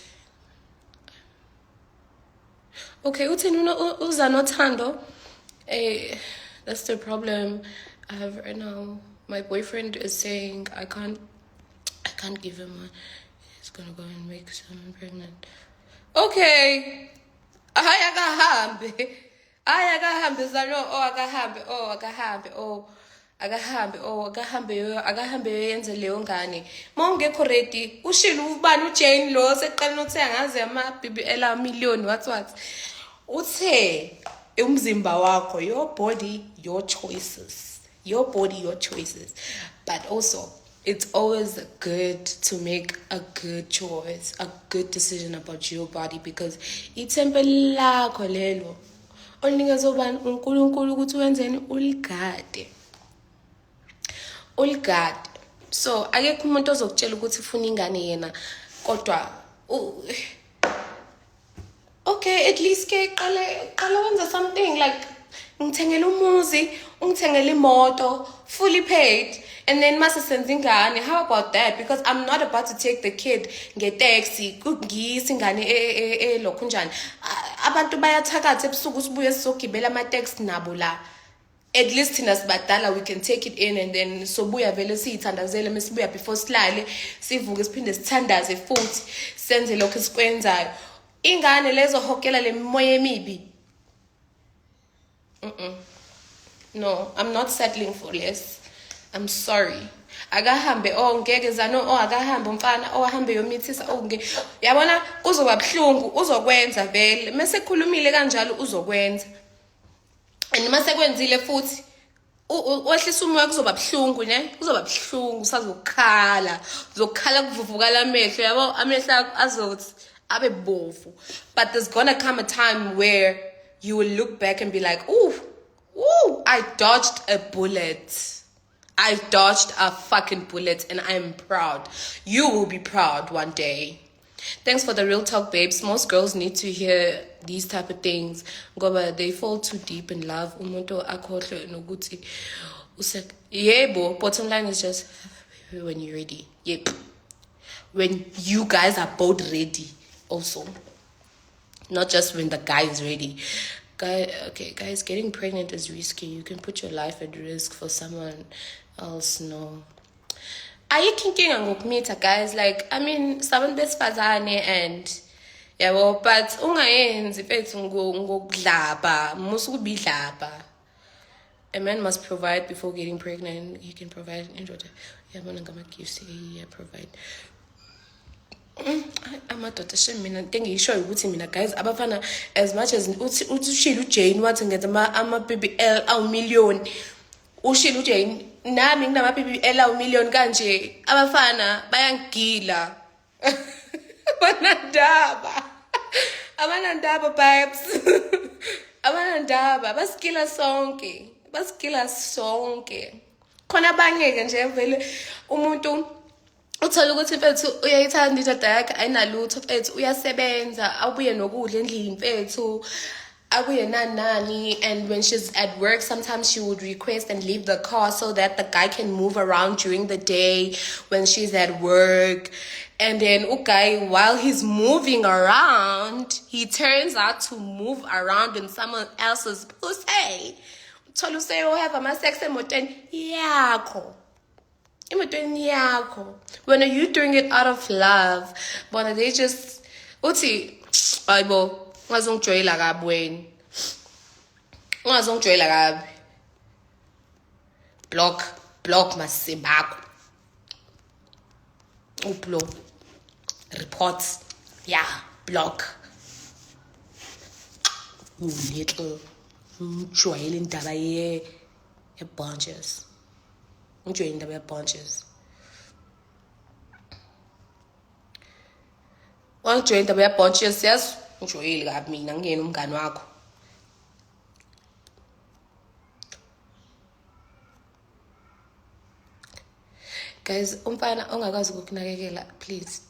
okay uthini uza nothando. That's the problem I have right now. My boyfriend is saying I can't give him he's gonna go and make someone pregnant. Okay. Akahambe zalo akahambe yenze leyo ngane. Mawungekho ready ushilo ubani uJane lo seqala ukuthi angaze ama BBL million what uthe umzimba wakho, your body your choices, but also it's always good to make a good choice, a good decision about your body, because ithembe lakho lelo olinikezwe uNkulunkulu ukuthi wenzeni uligade. So akekho umuntu ozokutshela ukuthi ufuna ingane yena kodwa okay, at least ke qala wenza something like ngithengele umuzi, ungithengele imoto, fully paid, and then mase senza ingane. How about that? Because I'm not about to take the kid nge-taxi ngiyisa ingane lokho njani. Abantu bayathakatha ebusuku sibuye sizogibela ama-taxi nabo la. At least thina sibadala we can take it in, and then sobuya vele siyithandazele mesibuya before silale sivuke siphinde sithandaze futhi senze lokho esikwenzayo. ingane lezo hokela le moya emibi. No, I'm not settling for less. I'm sorry. Akahambe ngeke zano akahambe umfana ahambe yomithisa yabona kuzoba bhlungu uzokwenza vele mase khulumile kanjalo uzokwenza and mase kwenzile futhi wehlisa umoya kuzoba bhlungu ne kuzoba bhlungu usazokhala uzokhala kuvuvukala amehlo yabo amehlo azothi abe bovu. But there's gonna come a time where you will look back and be like, ooh, I dodged a bullet. I dodged a fucking bullet and I'm proud. You will be proud one day. Thanks for the real talk, babes. Most girls need to hear these type of things. Ngoba they fall too deep in love. Umuntu akhohlwe nokuthi yebo, bottom line is just when you're ready. Yep. When you guys are both ready also. Not just when the guy is ready. Guys, getting pregnant is risky. You can put your life at risk for someone else. No. Are you thinking ngokumita, guys? Like, I mean, sabantu besifazane and yabo, but ungayenzi mfethu ngokudlaba, musukubi dlaba. A man must provide before getting pregnant. He can provide indoda. Yabona ngama gifts provide. Amadoda shemina ngisho ukuthi mina guys abafana as much as ushila uJane wathi ngenza ama BBL awu-million ushila uJane nami nginama BBL awu-million kanje abafana bayangigila abanandaba babes abanandaba basikila sonke khona abanye-ke nje vele umuntu uthola ukuthi mfethu uyayithanda indoda yakhe ayinalutho mfethu uyasebenza abuye nokudla endlini mfethu abuye nani and when she's at work sometimes she would request and leave the car so that the guy can move around during the day when she's at work. And then guy, while he's moving around, he turns out to move around in someone else's pussy. Uthola useyohava ama-sex emotweni yakho. When are you doing it out of love? But they just uthi ayibo ungazongijoyela kabi wena. Ungazongijoyela kabi. Block masibakho. Uplo. Reports. Yeah, block. Little ungijwayele indaba ye-bunches. Enjoying the bunches. Enjoying the bunches, yes. Enjoy it, me. Nangeni umngani wakho. Guys, umfana ongakwazi ukukunakekela, please.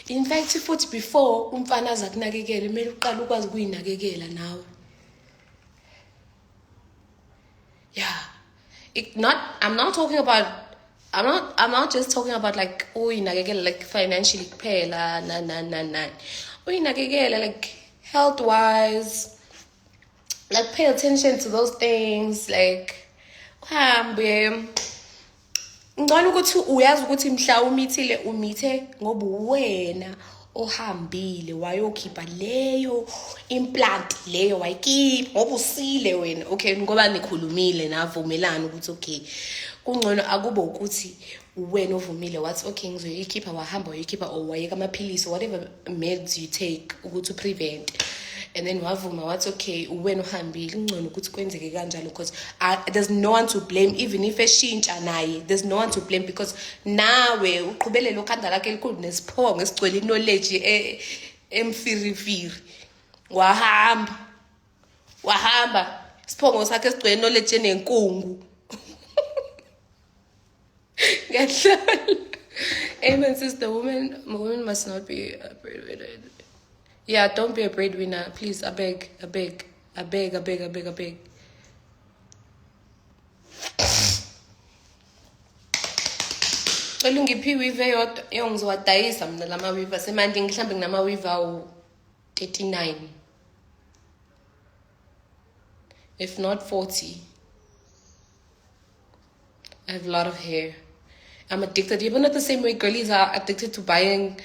In fact, futhi before umfana aza kunakekela, kumele uqale ukwazi ukuyinakekela nawe. Yeah. I'm not just talking about like uyinakekela like financially kuphela na uyinakekela like health wise, like pay attention to those things, like uhambe ngicela ukuthi uyazi ukuthi mhla umithe ngoba wena ohambile wayokhipha leyo implant leyo wayikhipha ngoba usile wena. Okay, ngoba nikhulumile navumelana ukuthi okay kungcono akube ukuthi wena ovumile wathi okay ngizoyikhipha wahamba wayikhipha or wayeka amaphilisi whatever meds you take ukuthi prevent, and then wavuma wathi okay wena uhambile kungcono ukuthi kwenzeke kanjalo because there's no one to blame. Even if eshintsha naye there's no one to blame because nawe uqhubelele ukhanda lakhe elikhulu nesiphongo esigcwele knowledge emfirifiri wahamba isiphongo sakhe esigcwele knowledge enenkungu. Amen, sister. Woman must not be a breadwinner. Yeah, don't be a breadwinner, please. I beg. Ngiphi weave yodwa yongizowadayisa mina lama weave semanje ngihlambe nginama weave awu 39 if not 40. I have a lot of hair. I'm addicted. Even not the same way girlies are addicted to buying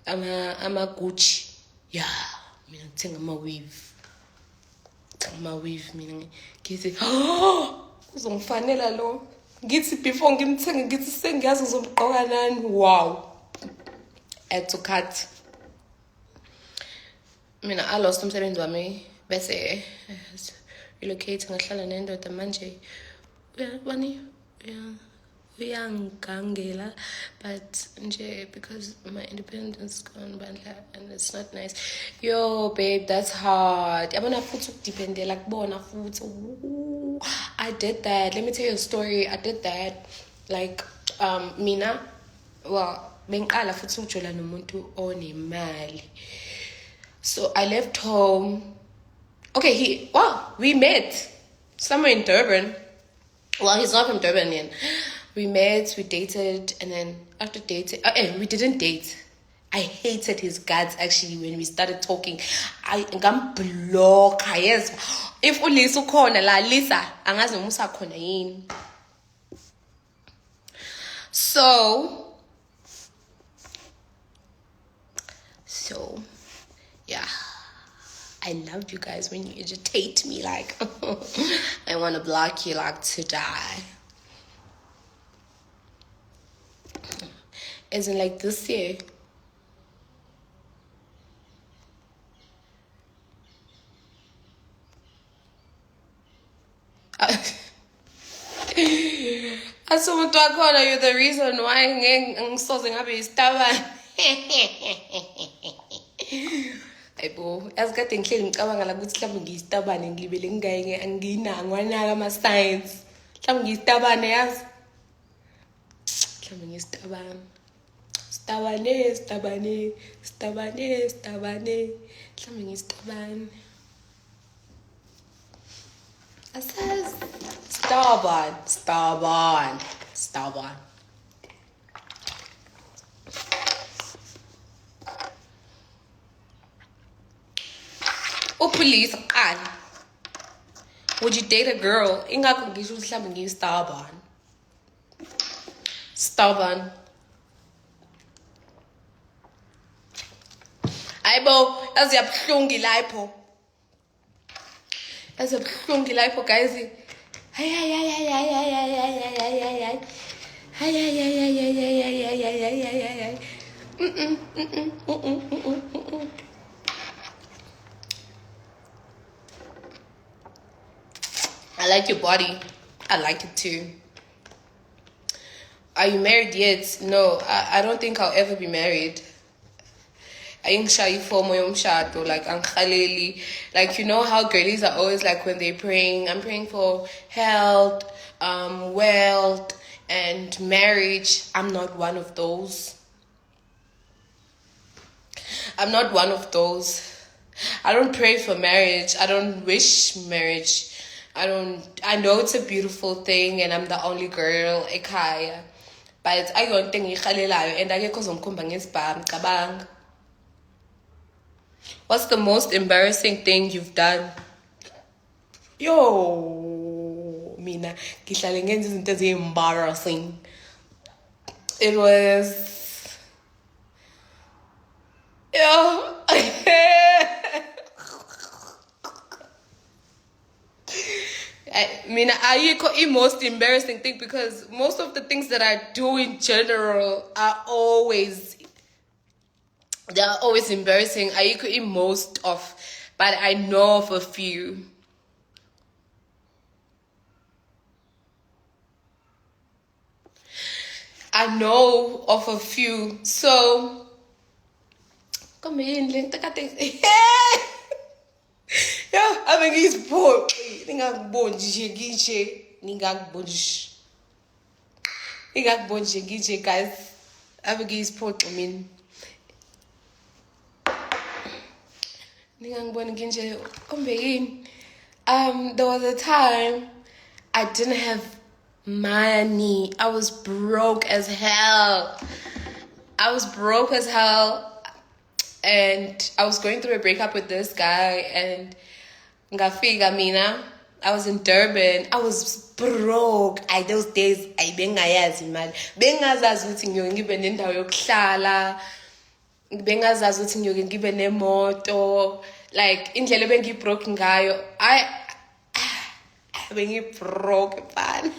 ama-Gucci. Yeah, mina ngithenga ama-wave. Ama-wave mina ngithi uzongifanela lo. Ngithi before ngimthenge ngithi sengiyazi ngizomgqoka nani. Wow. Add to cart. Mina I lost umsebenzi wami bese relocate ngahlala nendoda manje bani uyangangela but nje because my independence gone bandla and it's not nice. Yo babe, that's hard. Yabona futhi ukudependela kubona futhi. I did that. Let me tell you a story. I did that. Like mina bengiqala futhi ukujola nomuntu onemali. So I left home. Okay, we met somewhere in Durban. Well, he's not from Durban yet. We met, we dated, and then after dating, we didn't date. I hated his guts actually when we started talking. I block. Yes. If uLisa ukhona la Lisa, angazi noma usakhona yini. So yeah. I love you guys when you agitate me like I want to block you like to die. Isn't like this year. Asumuntu wakhona, you're the reason why ngisoze ngabe istabane. Ayibo, yasikade ngihleli ngicabanga la ukuthi mhlawumbe ngiyistabane ngilibele nginganaka ama-science. Mhlawumbe ngiyistabane yazi. Mhlawumbe ngiyistabane. Stabane. Mhlawumbe ngiyistabane. Asazi. Stubborn. Police qala. Would you date a girl? Ingakho ngisho ukuthi mhlawumbe stubborn. Ayibo, yaziyabuhlungu lapho. Guys. I like your body. I like it too. Are you married yet? No, I don't think I'll ever be married. Like you know how girlies are always like when they're praying, I'm praying for health, wealth, and marriage. I'm not one of those. I don't pray for marriage. I don't wish marriage. I know it's a beautiful thing and I'm the only girl ekhaya. But I don't think ngikhalelayo and akekho ozongikhomba ngesibhamu cabanga. What's the most embarrassing thing you've done? Yo, mina ngihlale ngenza izinto embarrassing. It was ayikho the most embarrassing thing because most of the things that I do in general are always embarrassing. Ayikho the most of, but I know of a few. So come in, yeah, I think he's bored. Guys. I think he's bored. I mean, there was a time I didn't have money. I was broke as hell. And I was going through a breakup with this guy and ngafika mina. I was in Durban. I was broke. Those days, bengayazi imali. Bengazazi ukuthi ngibe nendawo yokuhlala. bengazazi ukuthi ngiyoke ngibe nemoto, like indlela bengibroke ngayo. Bengi-broke man.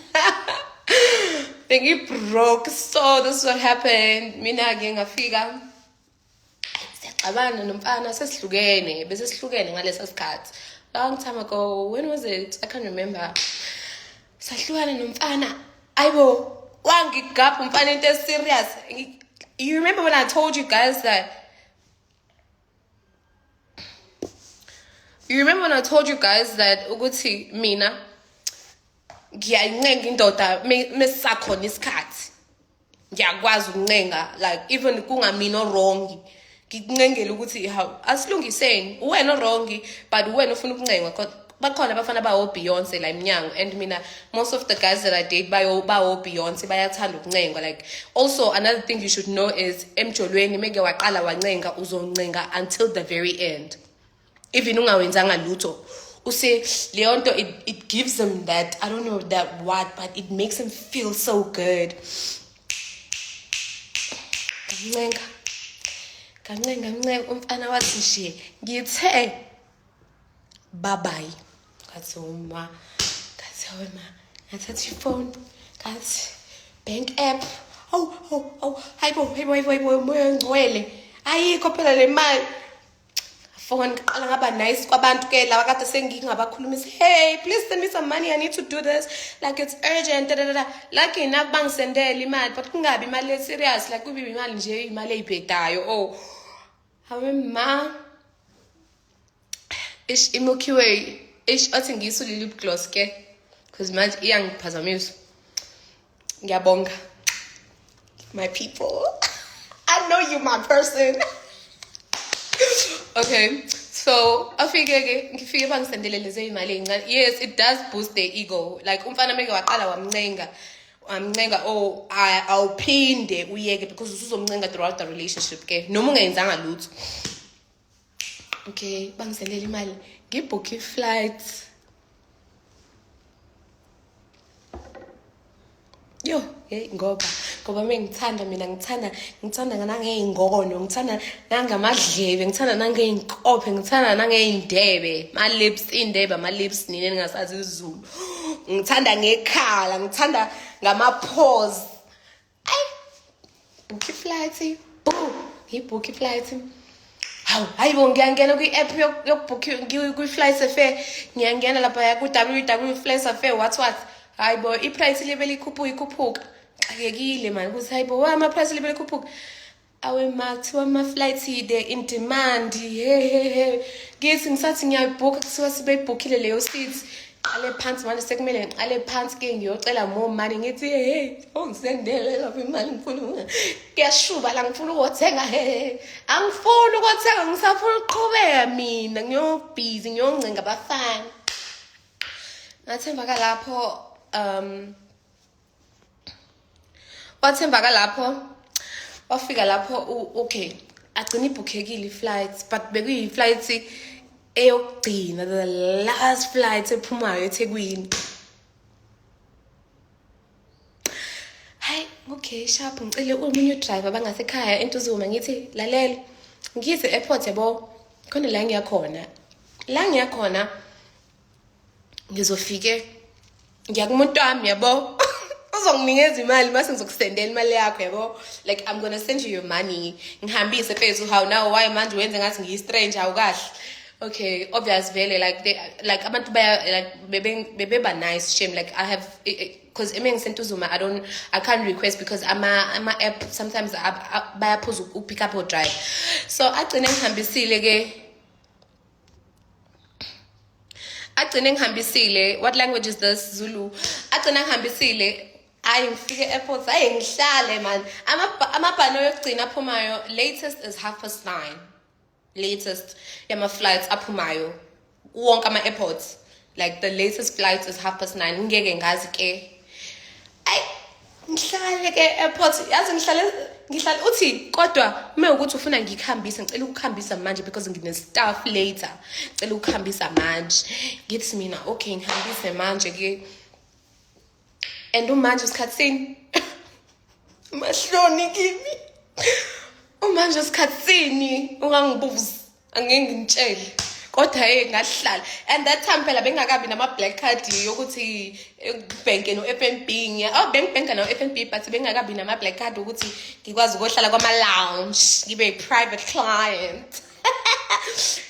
Bengi-broke, so this is what happened. Mina-ke ngafika siyacabana nomfana sesihlukene, bese sihlukene ngalesa sikhathi. Long time ago, when was it? I can't remember. Sahlukana nomfana, ayibo, wangigapha umfana into serious. You remember when I told you guys that? You remember when I told you guys that ukuthi mina ngiyayincenga indoda mesisakhona isikhathi. Ngiyakwazi ukuncenga, like even kungamina wrong. Ngikuncengela ukuthi how asilungiseni uwena wrong but uwena ufuna ukuncengwa. Bakhona abafana bawo Beyonce la iminyango, and mina most of the guys that I date bawo Beyonce bayathanda ukuncengwa. Like also another thing you should know is emjolweni meke waqala wancenga uzoncenga until the very end. Even ungawenzanga lutho use leyo nto, it gives them that, I don't know that what, but it makes them feel so good. Kancenga umfana wathi nje ngithe bye bye. Kathi uma ngathatha ifone, kathi bank app, hayibo moya ngcwele ayikho phela le mali. Phone ngiqala ngaba nice kwabantu ke laba kade sengingabakhulumisa, hey please send me some money, I need to do this, like it's urgent . Like ina bangisendela imali, but kungabi imali serious, like kube imali nje imali eyibhedayo. Oh hawe ma ish Milky Way ish athi ngisule lip gloss ke, because manje iyangiphazamisa. Ngiyabonga my people. I know you my person. Okay, so ngifike bangisendele leze imali encane. Yes, it does boost their ego. Like umfana meke waqala wamncenga, oh awuphinde uyeke because usuzomncenga throughout the relationship ke noma ungenzanga lutho. Okay, bangisendele imali, ngibhook i-flight. Yo, hey ngoba mengithanda mina ngithanda nangeyingono, ngithanda nangamadlebe, ngithanda nangeyinkope, ngithanda nangeyindebe, my lips nini ningasazi isiZulu. Ngithanda ngekhala, ngithanda ngama-pause. Book i-flight, ngibhook i-flight. Hayibo ngiyangena kwi-app yokubook kwi-flight affair, ngiyangena lapha ku-www flights affair what. Hayibo i-price lebele ikhuphuka. Xakekile man ukuthi hayibo why ama-price lebele ikhuphuka. Awe mathi wama-flights they're in demand. Hey. Ngithi ngisathi ngiyayibhukha kuthiwa sibeyibhukhile leyo seats. Ale phansi manje sekumele ngiqale phansi ke ngiyocela more money. Ngithi hey ungisendele lapha imali ngifuna. Ngiyashuba la ngifuna ukuthenga angifuni ukuthenga, ngisafuna uqhubeka mina ngiyobhizi ngiyoncenga abafana. Ngathembaka lapho wathembaka lapho wafika lapho okay agcina ibhukhekile i-flight, but bekuyi-flight eyokugcina, the last flight ephumayo eThekwini. Hayi okay sharp ngicele omunye udriver bangasekhaya eNtuzuma, ngithi lalela ngize airport yabo khona la ngiyakhona ngizofike ngiyakumuntu wami yabo uzonginikeza imali mase ngizokusendela imali yakho yabo, like I'm gonna send you your money ngihambise phezulu. How now why manje wenze ngathi ngiyi-stranger awukahle. Okay, obvious vele like abantu baya like beba nice shame, like I have because eMengisentuzuma I can't request because ama app sometimes bayaphuza pick up or drive. So agcine ngihambisile. What language is this? Zulu. Agcine ngihambisile. Ngifike airport ngihlale man. Amabhano yokugcina aphumayo latest is 9:30. Latest yama flights aphumayo wonke ama airports, like the latest flight is 9:30. Ngeke ngazi ke ngihlale ke airport, yazi ngihlale uthi kodwa ukuthi ufuna ngikuhambisa, ngicela ukuhambisa manje because ngine staff later, ngicela ukuhambisa manje. Ngithi mina okay ngihambise manje ke, and manje usikhatsini mahloni kimi Umanje sikhatsini ungangibuzi angeke ngintshele kodwa ngahlala and that time phela bengakabi nama black card yokuthi bank no FNB bank no FNB but bengakabi nama black card ukuthi ngikwazi ukuhlala kwama lounge ngibe private client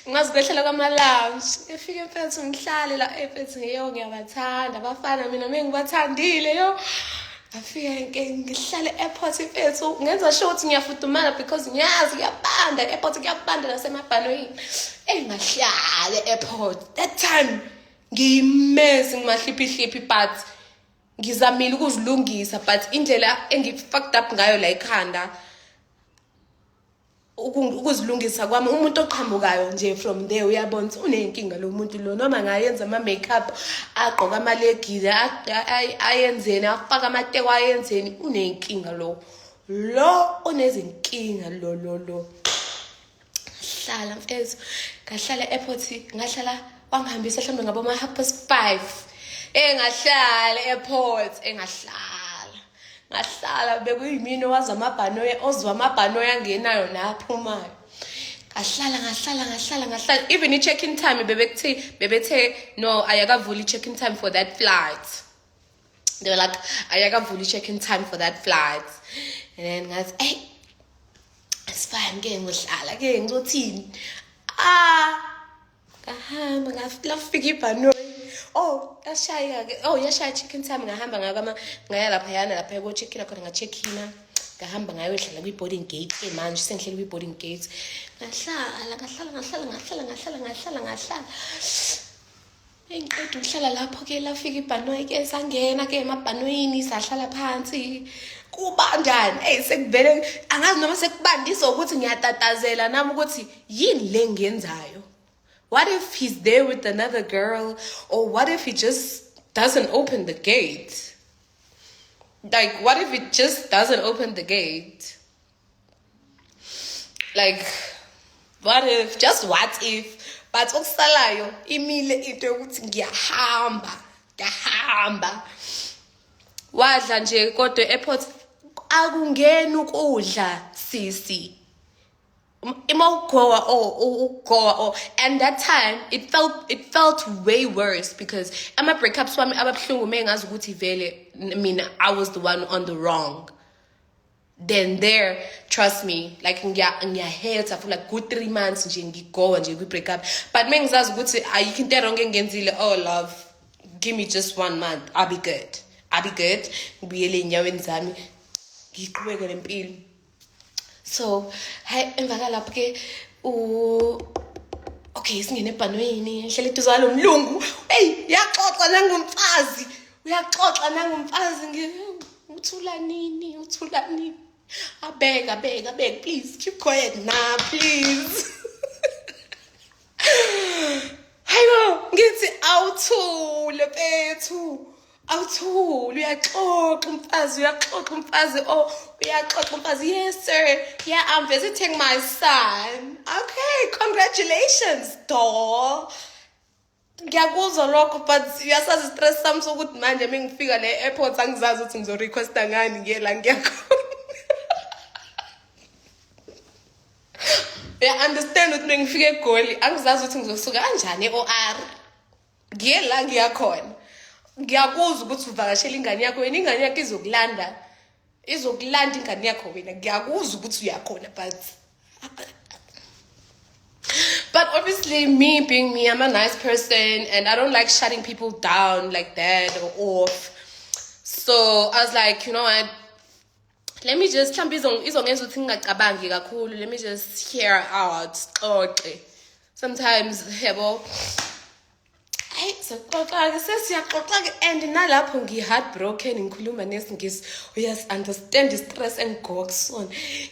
ngazi ukuhlala kwama lounge ngifike mfethu ngihlale la mfethu ngiyabathanda abafana mina mengibathandile yo afike ngihlale airport mfethu ngenza sure ukuthi ngiyafudumala because ngiyazi ngiyabanda airport ngiyabanda nasemabhanweni ngahlala airport that time ngimesi ngimahliphi but ngizamile ukuzilungisa but indlela engifucked up ngayo la ekhanda ukuzilungisa kwami umuntu oqhamukayo nje from there uyabona ukuthi unenkinga lo muntu lo noma ngayenza ama makeup agqoka ama leggings ayenzeni afaka amateko ayenzeni unenkinga lo unezinkinga lo hlala mfethu ngahlala airport ngahlala wangihambisa mhlawumbe ngabo ma 5:30 ngahlala airport ngahlala bekuyimini ozwa amabhano yangenayo naphumayo ngahlala even I check-in time bebethe no ayakavuli check-in time for that flight. They were like ayakavuli check-in time for that flight. And then guys, hey, it's fine ke ngihlala ke ngizothini ngahamba ngafika ibhano yashaya check-in time ngahamba ngaya lapha go check-in khona nga-check-ina ngahamba ngayohlala kwi-boarding gate ke manje sengihleli kwi-boarding gate ngahlala engiqeda ukuhlala lapho ke lafika ibhanoyi ke sangena ke emabhanoyini sahlala phansi kubanjani sekuvele angazi noma sekubandisa ukuthi ngiyatatazela nami ukuthi yini le ngiyenzayo. What if he's there with another girl? Or what if he just doesn't open the gate? Like, what if it just doesn't open the gate? Like, what if? But okusalayo imile into yokuthi ngiyahamba. Wadla nje kodwa airport akungeni ukudla sisi. And that time it felt way worse because ama breakups wami ababhlungu mengazi ukuthi vele mina I was the one on the wrong. Then there, trust me, like ngiyahelp for like good 3 months nje ngigowa nje kwi breakup. But mengizazi ukuthi ayikho into wrong engenzile. Oh love, give me just 1 month, I'll be good. Ngibuyele enyaweni zami ngiqhubeke nempilo. So, hayi emva lapho ke okay singene ebhanoyini ngihlele eduze lo mlungu. Hey, uyaxoxa nangumfazi uthula nini? Abeg, please keep quiet now, please. Hayibo, ngithi awuthule bethu. Awuthule uyaxoxa umfazi. Yes sir. Yeah, I'm visiting my son. Okay, congratulations, doll. Ngiyakuzwa lokho but uyasazi stress sami sokuthi manje mengifika le airport angizazi ukuthi ngizorequesta ngani ngiyela ngiyakhona. I understand ukuthi mengifika eGoli angizazi ukuthi ngizosuka kanjani eOR. Ngiyela ngiyakhona. Ngiyakuzwa ukuthi uvakashela ingane yakho wena ingane yakho izokulanda ingane yakho wena ngiyakuzwa ukuthi uyakhona but obviously me being me, I'm a nice person and I don't like shutting people down like that or off. So I was like, you know what, let me just izongenza ukuthi ngingacabangi kakhulu, let me just hear out xoxe. Sometimes yabo hey sesiyaxoxa and nalapho ngi-heartbroken ngikhuluma nesingisi uyas understand stress engigokusona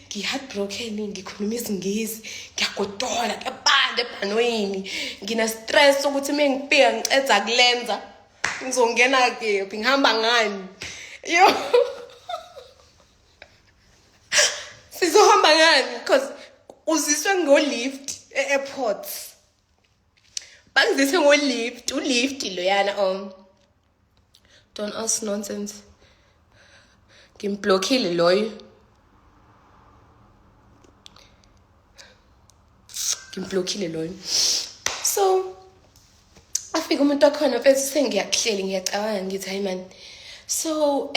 ngi-heartbroken ngikhuluma isingisi ngiyagodola ngiyabanda ebhanoyini ngina stress ukuthi mengifika ngiceda kulenza ngizongena kephi ngihamba ngani yo sizohamba ngani because uziswe ngo-lift e-airport. Bangizise ulift loyana don't ask nonsense. Ngimblockile loyo. ngimblockile loyo. So afika umuntu wakhona mfethu sengiyakuhleli ngiyacabanga ngithi hayi man. So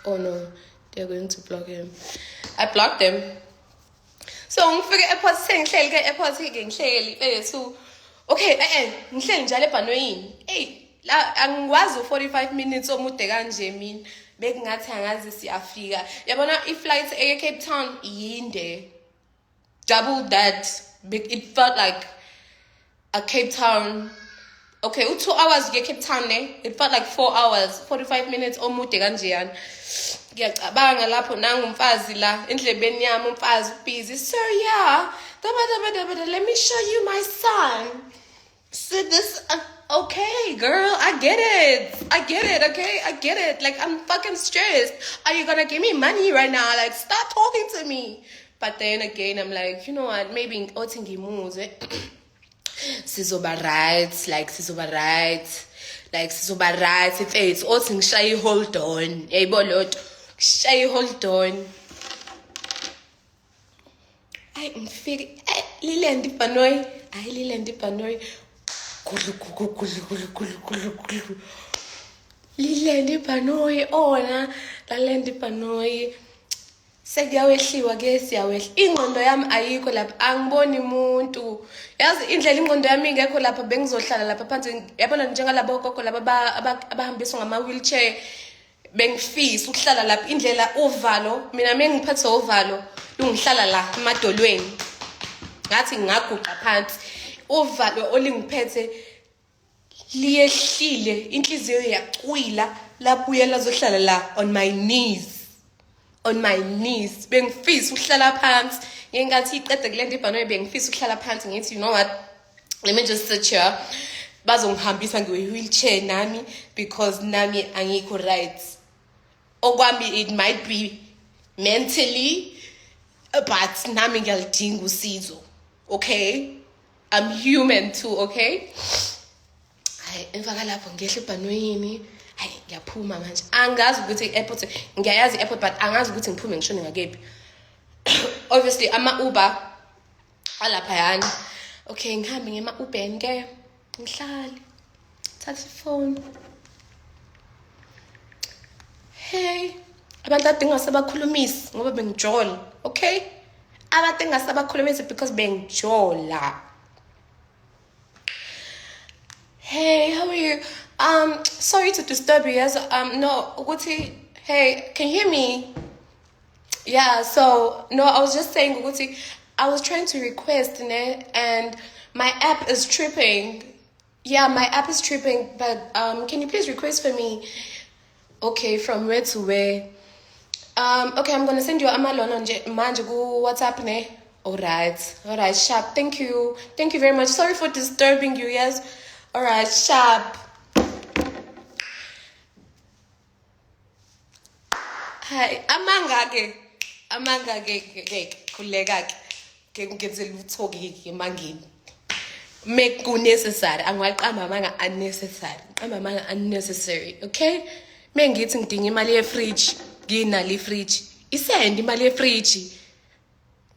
oh no, they're going to block him. I blocked them. So ngifike e-airport sengihleli ke-airport ke ngihleli bethu. Okay, ngihleli njalo ebhanoyini. Hey, la angikwazi 45 minutes omude kanje mina. Bekungathi angazi siyafika. Yabona i-flight e-Cape Town yinde. Double that. It felt like a Cape Town. Okay, 2 hours ge-Cape Town ne. It felt like 4 hours, 45 minutes omude kanjeyana. Ngiyacabanga lapho nangumfazi la endlebeni yami umfazi busy. Sir, yeah. Let me show you my son. So this okay, girl, I get it, okay? I get it. Like, I'm fucking stressed. Are you gonna give me money right now? Like, stop talking to me. But then again, I'm like, you know what? Maybe otingi moves it. Sizoba right. If it's oting shy, hold on. Hey, bolot, shy, hold on. I'm feeling Lilendi Panoy. Lilendi Panoy, ona, Lalendi Panoy. Sekuyawehliwa ke siyawehla. Ingqondo yami ayikho lapha. Angiboni umuntu. Yazi indlela ingqondo yami ingekho lapha bengizohlala lapha phansi. Yabona njengalabo gogo laba abahambiswa ngama wheelchair. Bengifisa ukuhlala lapha indlela uvalo. Mina mengiphathe uvalo, lungihlala la emadolweni. Ngathi ngaguqa phansi. Uvalo olingiphethe liyehlile, inhliziyo yacwila labuye lazohlala la on my knees. Bengifisa ukuhlala phansi. Ngengathi iqede kulento ibhanoyi bengifisa ukuhlala phansi ngithi you know what? Let me just sit here. Bazongihambisa nge-wheelchair nami because nami angikho right. Okwami it might be mentally, but nami ngiyalidinga usizo. Okay? I'm human too, okay? Hayi emfaka lapho ngehla ebhanoyini. Hayi ngiyaphuma manje. Angazi ukuthi i-airport ngiyayazi i-airport but angazi ukuthi ngiphume ngishone ngakephi. Obviously ama-Uber alapha yana. Okay, ngihambe ngema-Uber ke. Ngihlali. Thatha ifone. Hey, abantu adinga sabakhulumisi ngoba bengijola, okay? Abantu engasabakhulumisi because bengijola. Hey, how are you? Sorry to disturb you. Yes, no, Uguti. Hey, can you hear me? Yeah, so no, I was just saying, Uguti, I was trying to request, and my app is tripping. Yeah, my app is tripping, but can you please request for me? Okay, from where to where? Okay, I'm gonna send you a malon on manje go WhatsApp ne. Alright, sharp. Thank you very much. Sorry for disturbing you. Yes, alright, sharp. Hi, amanga ke kulega ke ngenzela uthoki ke mangini. Make go necessary. Angiwaqamba amanga unnecessary. Qamba amanga unnecessary, okay? Mengithi ngidinga imali ye-fridge, nginali i-fridge. Isend imali ye-fridge.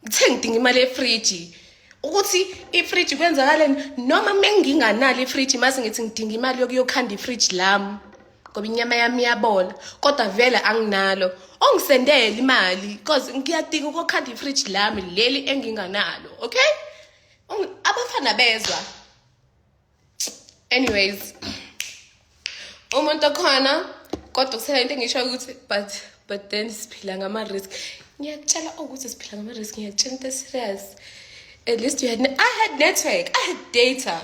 Ngithe ngidinga imali ye-fridge. Ukuthi i-fridge kwenzakaleni noma menginganali i-fridge mase ngithi ngidinga imali yokuyokhanda i-fridge lami. Ngoba inyama yami iyabola. Kodwa vele anginalo. Ongisendele imali because ngiyadinga ukukhanda i-fridge lami leli enginganalo, okay? Abafana bezwa. Anyways, umuntu okhona kodwa kusela into engisho ukuthi but then siphila ngama-risk. Ngiyakutshela ukuthi siphila ngama-risk, ngiyakutshela into serious. At least I had network, I had data.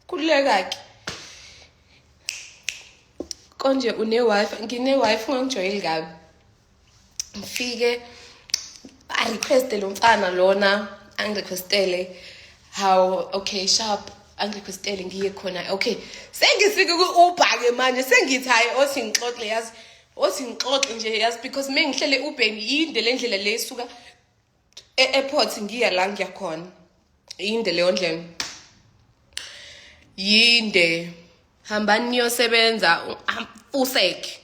Kululeka ke. Konje une-Wi-Fi, ngine-Wi-Fi ungangijoyeli kabi. Ngifike request lo mfana lona angirequestele how okay sharp angirequestele ngiye khona. Okay, sengisike ku-Uber ke manje sengithi hayi othi ngixoxe yazi. Othi ngixoxe nje yazi because mengihlele Uber yinde le ndlela le isuka e-airport ngiya la ngiya khona. Yinde leyo ndlela. Yinde. Hambani niyosebenza usek.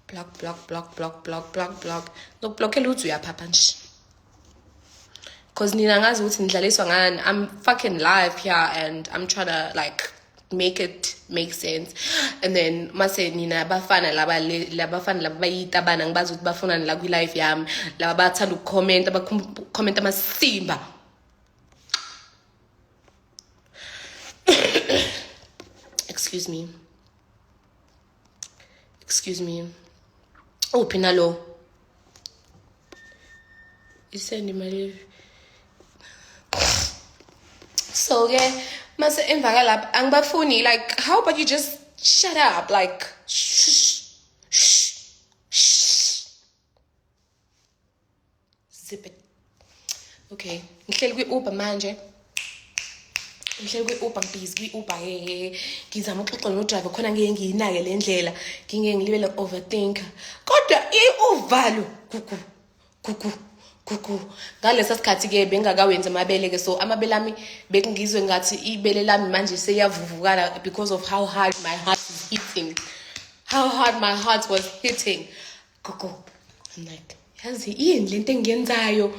Block. Nokublockela uthi uyaphapha nje. Because nina ngazi ukuthi nidlaliswa ngani. I'm fucking live here and I'm trying to like make it make sense. And then mase nina bafana laba bayitabana ngibazi ukuthi bafuna la kwi live yami. Laba bathanda ukucomment, abacomment amasimba. Excuse me. Oh, Pinalo. You send my live. So yeah, mase envakalap ang bafuni like how about you just shut up like shh. Zip it. Okay, ngihleli kwi-Uber manje. Ngihleli kwi-Uber ngibhizi kwi-Uber ngizama ukuxoxa no-driver khona ngeke ngiyinake le ndlela ngingeke ngilibele overthinker kodwa uvalo kuku ngalesa sikhathi ke bengakawenza amabele ke so amabele ami bekungizwe ngathi ibele lami manje seyavuvukala because of how hard my heart was hitting kuku. I'm like yazi yini lento engiyenzayo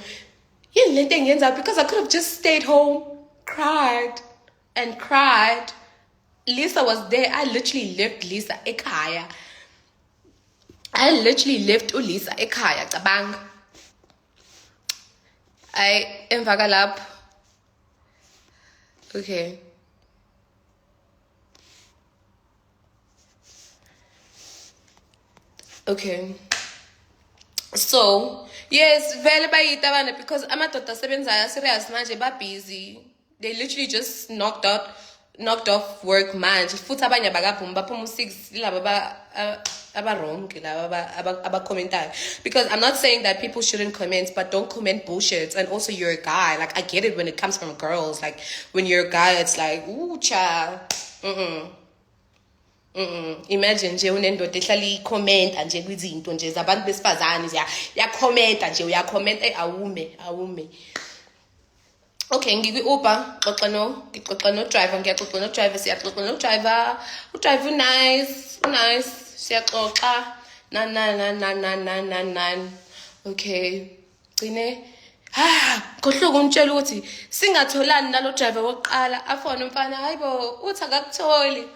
because I could have just stayed home, cried. Lisa was there. I literally left Lisa ekhaya. Lisa ekhaya cabanga. I envakalap. Okay. So, yes, vele bayitabana because amadoda asebenzayo serious manje ba busy. They literally just knocked off work manje. Futhi abanye bakaphuma baphuma 6 laba wrong laba commentayo. Because I'm not saying that people shouldn't comment, but don't comment bullshit. And also you're a guy. Like I get it when it comes from girls. Like when you're a guy, it's like, ooh cha. Imagine nje unendoda ehlali comment nje kwizinto nje zabantu besifazane ya comment nje uyacomment awume. Okay, ngikwi-Uber ngixoxa no driver ngiyaxoxa no driver siyaxoxa no driver udriver nice siyaxoxa nan. Okay gcine ngohloka umtshela ukuthi singatholani nalo driver wokuqala afona umfana hayibo uthi akakutholi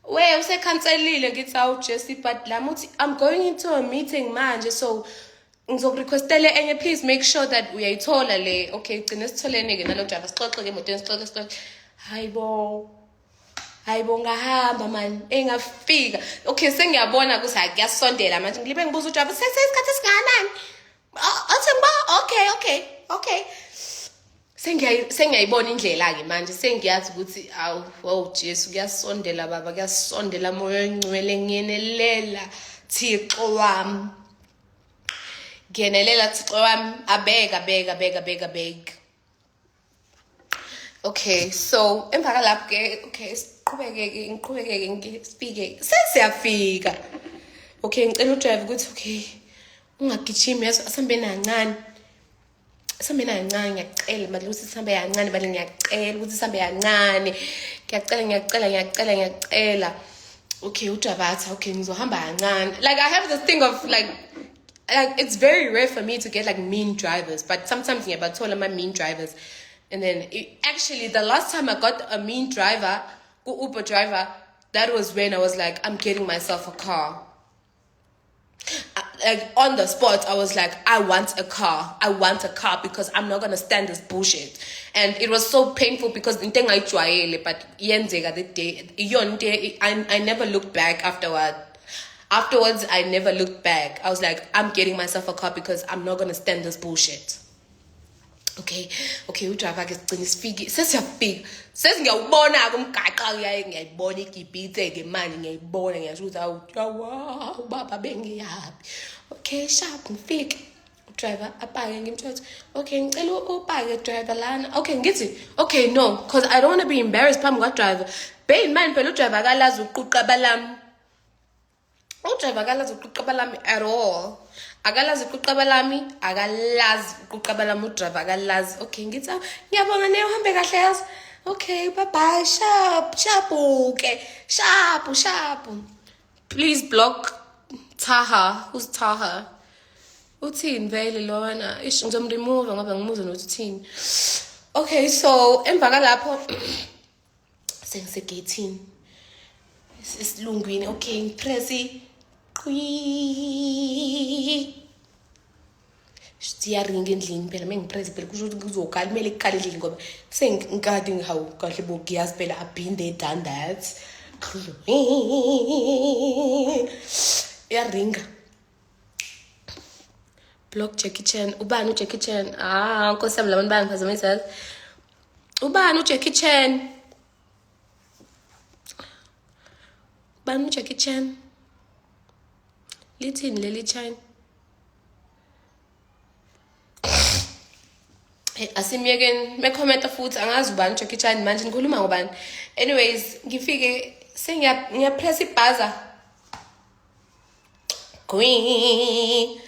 we usekhanselile ngithi awu Jesse but lami uthi I'm going into a meeting manje so ngizokurequestele enye please make sure that uyayithola le. Okay gcine sitholene ke nalo driver sixoxe ke emotweni sixoxe hayibo ngahamba man engafika. Okay sengiyabona ukuthi akuyasondela manje ngilibe ngibuza udriver seyisikhathi esingakanani athi okay sengiyayibona indlela ke manje sengiyazi ukuthi awu Jesu kuyasondela baba kuyasondela moya ongcwele ngiyenelela Thixo wami ngiyenelela Thixo wami abeg. Okay so emvaka lapho ke okay ngiqhubeke ngispeak sesiyafika. Okay ngicela udriver ukuthi okay ungagijimi yazo asambe nancane ngiyacela madlu ukuthi sihambe kancane badle ngiyacela ukuthi sihambe kancane ngiyacela. Okay udriver athi okay ngizohamba kancane. Like I have this thing of like it's very rare for me to get like mean drivers, but sometimes ngiyabathola ama mean drivers. And then actually the last time I got a mean driver, Uber driver, that was when I was like I'm getting myself a car. Like on the spot I was like I want a car because I'm not gonna stand this bullshit. And it was so painful because but yenzeka the day I never looked back afterwards I never looked back. I was like I'm getting myself a car because I'm not gonna stand this bullshit. Okay udriver ke sigcina sifike sesiyafika sesingiyawubona ke umgaqa ngiyayibona igibhithe ke manje ngiyayibona ngiyasho ukuthi awu baba bengiyapi. Okay sharp ngifike udriver apake ngimthatha okay ngicela upake driver lana. Okay ngithi okay no because I don't want to be embarrassed phambi kwa driver. Bear in mind phela udriver akalazi uquqaba lami. Udriver akalazi uquqaba lami at all. Akalazi uquqaba lami udriver akalazi. Okay ngithi ngiyabonga ne uhambe kahle yazi. Okay bye bye sharp okay sharp. Please block Taha. Who's Taha? Uthini vele lona? Ish ngizomremove ngoba ngimuze nokuthi uthini. Okay, so emva kalapho sengisegate-ini. Isilungwini. Okay, ngipress siyaringa endlini phela mengipress phela kusho ukuthi kuzokala kumele ikukale endlini ngoba sengikade ngihawu kahle bo giyazi phela I've been there done that. Yaringa. Block Jackie Chan. Ubani uJackie Chan? Nkosi yami labantu bayangiphazamisa. Ubani uJackie Chan? Ubani uJackie Chan? Lithini leli Chan? Asimyekeni mekhomenta futhi angazi ubani uJackie Chan manje ngikhuluma ngobani. Anyways, ngifike ngiyapress ibuzzer. Gwi.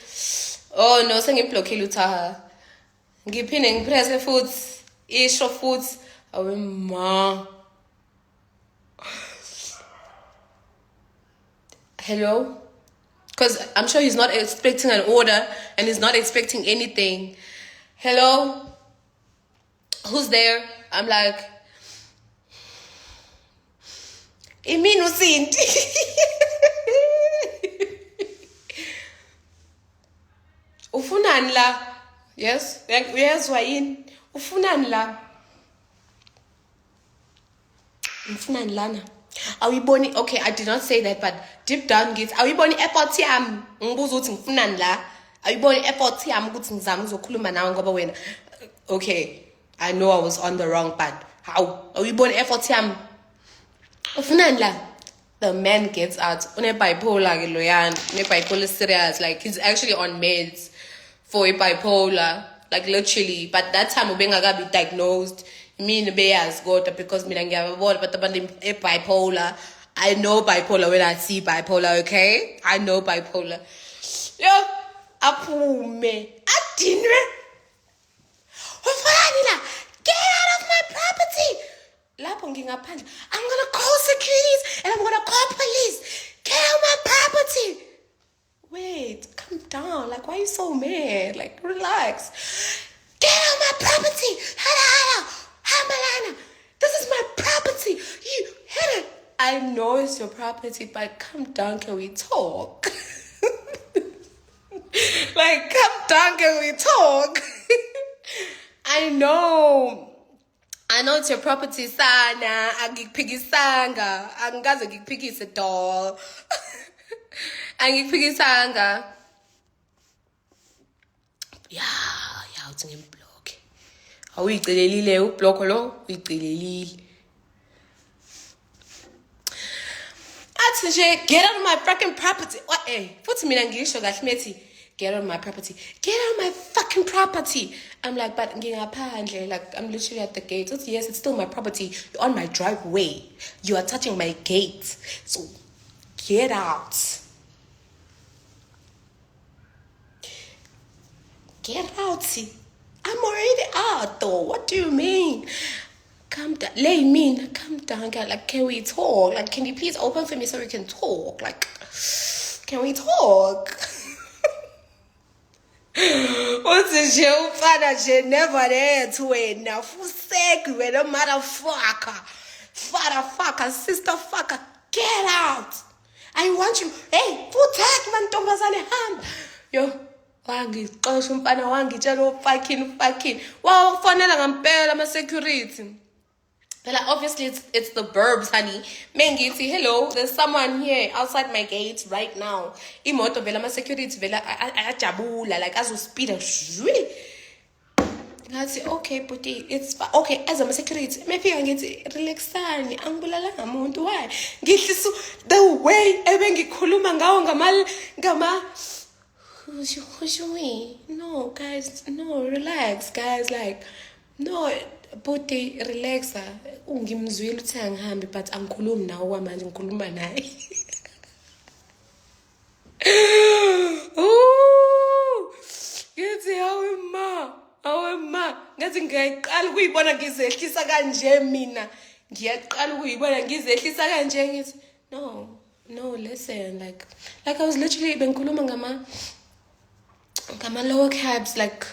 Oh no, sengiblockile uthaha. Ngiphinde ngipress futhi isho futhi awe ma. Hello? Because I'm sure he's not expecting an order and he's not expecting anything. Hello? Who's there? I'm like, Imini uSindi. Ufunani la? Yes? Yes, wayini? Ufunani la? Ufunani lana? Awuyiboni? Okay, I did not say that, but deep down ngithi awuyiboni airport yami? Ngibuza ukuthi ngifunani la? Awuyiboni airport yami ukuthi ngizama ukuzokhuluma nawe ngoba wena. Okay, I know I was on the wrong path. How? Awuyiboni airport yami? Ufunani la? The man gets out. Une-bipolar ke loyana. Une-bipolar serious. Like, he's actually on meds for a bipolar. Like, literally. But that time, ubengakabi diagnosed. Mina beyazi kodwa because mina ngiyababona but abantu bipolar. I know bipolar when I see bipolar, okay? I know bipolar. Yo, aphume. Adinwe. Ufunani la? Get out of my property. Lapho ngingaphandle. I'm gonna call securities and I'm gonna call police. Get out my property. Wait, calm down. Like, why are you so mad? Like, relax. Get out my property. Hada. Hamalana. This is my property. You hit it. I know it's your property, but calm down. Can we talk? Like, calm down. Can we talk? I know it's your property, sana. Angikphikisanga. Angikaze ngikuphikise doll. Angikphikisanga. Yeah, uthi ngimblock. Awuyicelelile ublock lo, uyicelelile. Athi nje get out of my fucking property. What futhi mina ngisho kahle methi get out of my property. Get out of my fucking property. I'm like, but ngingaphandle, like I'm literally at the gate. Yes, it's still my property. You're on my driveway. You are touching my gate. So get out. Get out. I'm already out though. What do you mean? Calm down. Calm down, girl. Like, can we talk? Like, can you please open for me so we can talk? Like, can we talk? What's the show? Father, never there to it now. For sake, we're a motherfucker. Father fucker, sister fucker. Get out. I want you. Hey, fuck man, tombazane hand. Yo. Wangixosha umfana wangitshela fucking wow kufanele ngampela ama security phela obviously it's the burbs honey mengithi hello there's someone here outside my gate right now imoto vela ama security vela ajabula like azospeed shwi ngathi okay but it's okay as a security maybe ngithi relaxani angibulala ngamuntu why ngihlisa the way ebengikhuluma ngawo ngama What you mean? No, guys, no, relax, guys. Like, no, Buti, relaxa. Ungimzwile uthi angihambi but angikhulumi nawe manje ngikhuluma naye. Ngithi awe ma. Ngathi ngiyayiqala ukuyibona ngizehlisa kanje mina. Ngiyaqala ukuyibona ngizehlisa kanje ngithi no, listen, like I was literally bengikhuluma ngama ngama lower cabs, like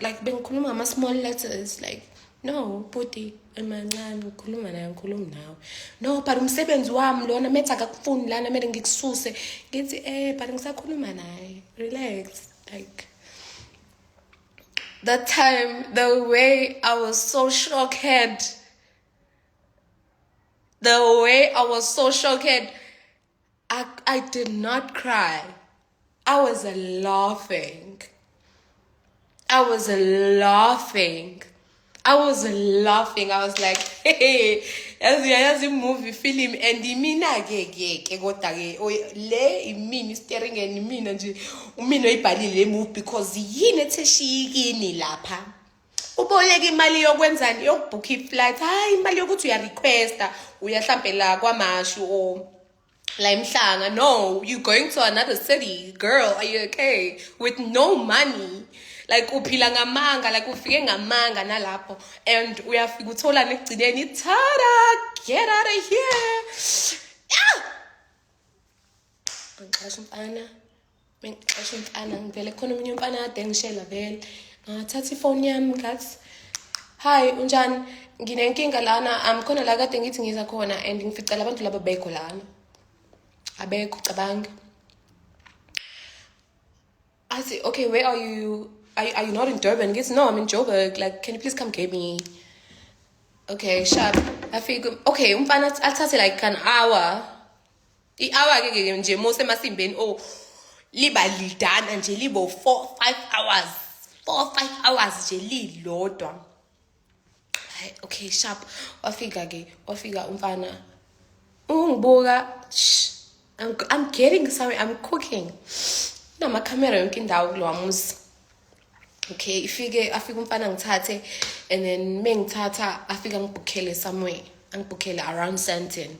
like bengikhuluma ngama small letters, like no bhuti emancane ngikhuluma naye ngikhuluma nawe, no but umsebenzi wami lona methi akakufuni lana kumele ngikususe ngithi but ngisakhuluma naye, relax. Like that time, the way I was so shocked, I did not cry. I was laughing. I was like, hey, as a movie film, and imina ke kodwa ke le imini staring and imina nje umina oyibhalile le movie because yini etheshikini lapha. Uboleka imali yokwenzani yokubooka iflight, hayi imali yokuthi uya requesta uya mhlambe la kwamashu o la emhlanga. No, you going to another city, girl, are you okay? With no money. Like uphila ngamanga, like ufike ngamanga nalapho, and uyafika uthola nekugcineni Tara, get out of here. Ngixasha umfana ngivele khona umunye umfana kade ngishela vele ngathatha ifoni yami ngathi hi unjani, nginenkinga lana khona la kade ngithi ngiza khona and ngifica labantu laba bekho lana abekho cabanga. I said, okay, where are you? Are you not in Durban? He goes, no, I'm in Joburg. Like, can you please come get me? Okay, sharp. I figure, okay, I'll tell you like an hour. The hour again, nje most masimbeni oh liba lidana nje libo 4-5 hours. 4-5 hours nje lilodwa. Okay, sharp. Wafika umfana. Ungibuka. I'm getting sorry, I'm cooking. My camera yonke indawo kulowa muzi. Okay, afike umfana ngithathe, and then mengithatha afika ngibukele somewhere. Ngibukele around Sandton.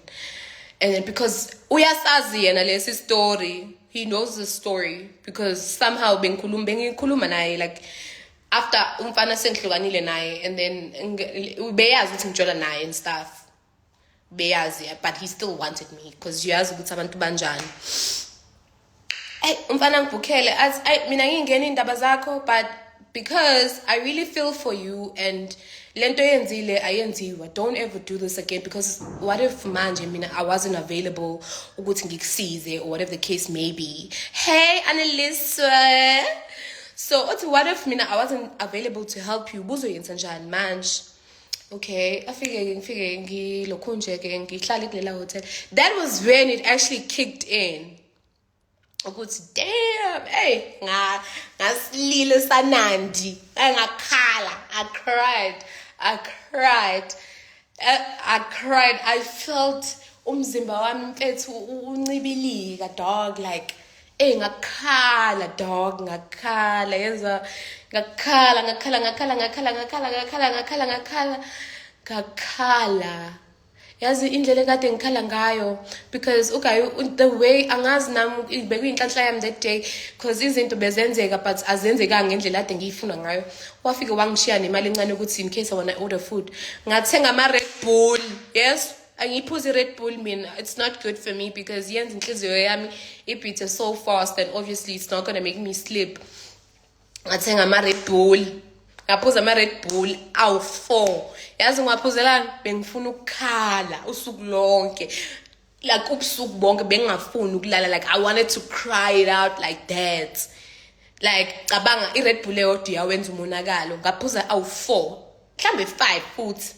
And then because uyasazi yena lesi story, he knows the story because somehow bengikhuluma naye like after umfana sengihlukanile naye, and then beyazi ukuthi ngitshola naye and stuff. Beyazi, but he still wanted me because uyazi ukuthi abantu banjani. Umfana ngibukele as mina ngingena indaba zakho, but because I really feel for you and lento yenzile ayenziwa, don't ever do this again, because what if manje mina I wasn't available ukuthi ngikusize or whatever the case may be. Hey Annalisa, so what if mina I wasn't available to help you, buzoyenza njani manje? Okay, ngifike ngilokhu nje ke ngihlala kulela hotel. That was when it actually kicked in. Ukuthi damn, hey, ngasilile sanandi, ngakhala, I cried. I felt umzimba wami mfethu uncibilika dog, like ngakhala dog, yezwa ngakhala. Yazi indlela kade ngikhala ngayo because the way angazi nami bekuyinhlanhla yami that day because izinto bezenzeka but azenzeka ngendlela kade ngiyifuna ngayo. Wafike wangishiya nemali encane ukuthi in case I want to order food ngathenga ama Red Bull. Yes, angiphuzi Red Bull mina, it's not good for me because yenza inhliziyo yami ibithe so fast and obviously it's not going to make me sleep. Ngathenga ama Red Bull, ngaphuza ama Red Bull awu 4. Yazi ngaphuzelana bengifuna ukukhala usuku lonke, like ubusuku bonke bengingafuni ukulala, like I wanted to cry it out like that. Like cabanga I Red Bull eyodwa yawenza umonakalo, ngaphuza awu 4 mhlambe 5 futhi.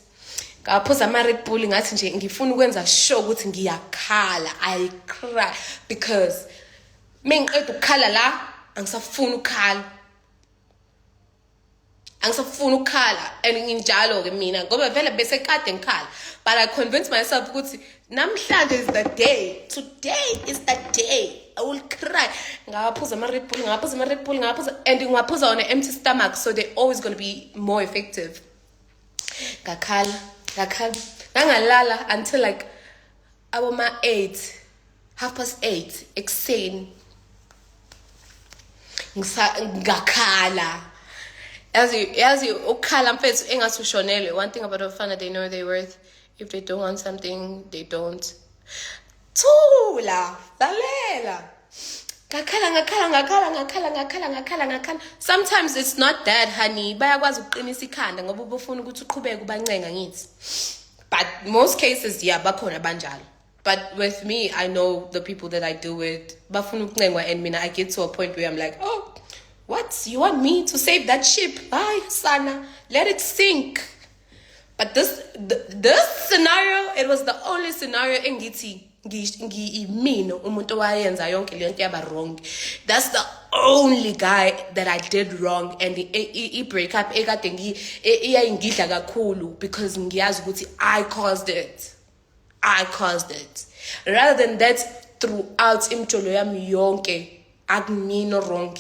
Ngaphuza ama Red Bull ngathi nje ngifuna ukwenza sure ukuthi ngiyakhala, I cry because mengiqeda ukukhala la angisafuni ukukhala. Angisafuna ukukhala and nginjalo ke mina ngoba vele bese kade ngikhala, but I convinced myself ukuthi namhlanje is the day, today is the day I will cry. Ngaphuza ama Red Bull and ngaphuza on an empty stomach, so they're always going to be more effective. Ngakhala ngangalala until like aboma 8:30 ekuseni ngakhala. Yazi ukhala mfethu engathi ushonele. One thing about abafana, they know their worth. If they don't want something, they don't. Thula, lalela. ngakhala. Sometimes it's not that, honey. Bayakwazi ukuqinisa ikhanda ngoba ubufuna ukuthi uqhubeke ubancenga ngithi. But most cases, yeah, bakhona banjalo. But with me, I know the people that I do with. Bafuna ukuncengwa, and mina, I get to a point where I'm like, oh, what? You want me to save that ship? Ay, sana, let it sink. But this scenario, it was the only scenario engithi ngiyimina umuntu owayenza yonke lento yaba wrong. That's the only guy that I did wrong, and I break up ekade iyayingidla kakhulu because ngiyazi ukuthi I caused it. Rather than that, throughout imjolo yami yonke akumina wrong.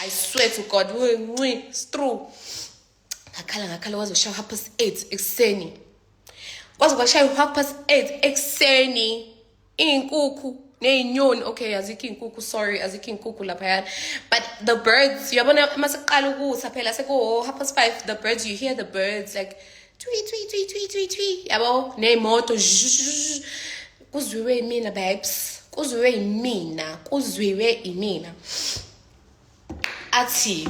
I swear to God, it's true. Ngakhala wazoshawa 8:30 ekuseni. Wazoshawa 8:30 ekuseni. Inkukhu nezinyoni, okay, azikho inkukhu, sorry, azikho inkukhu lapha yana. But the birds, uyabona masiqala ukusa phela seko 5:30, the birds, you hear the birds like tweet. Yabo nemoto kuzwiwe imina babes. Kuzwiwe imina. Athi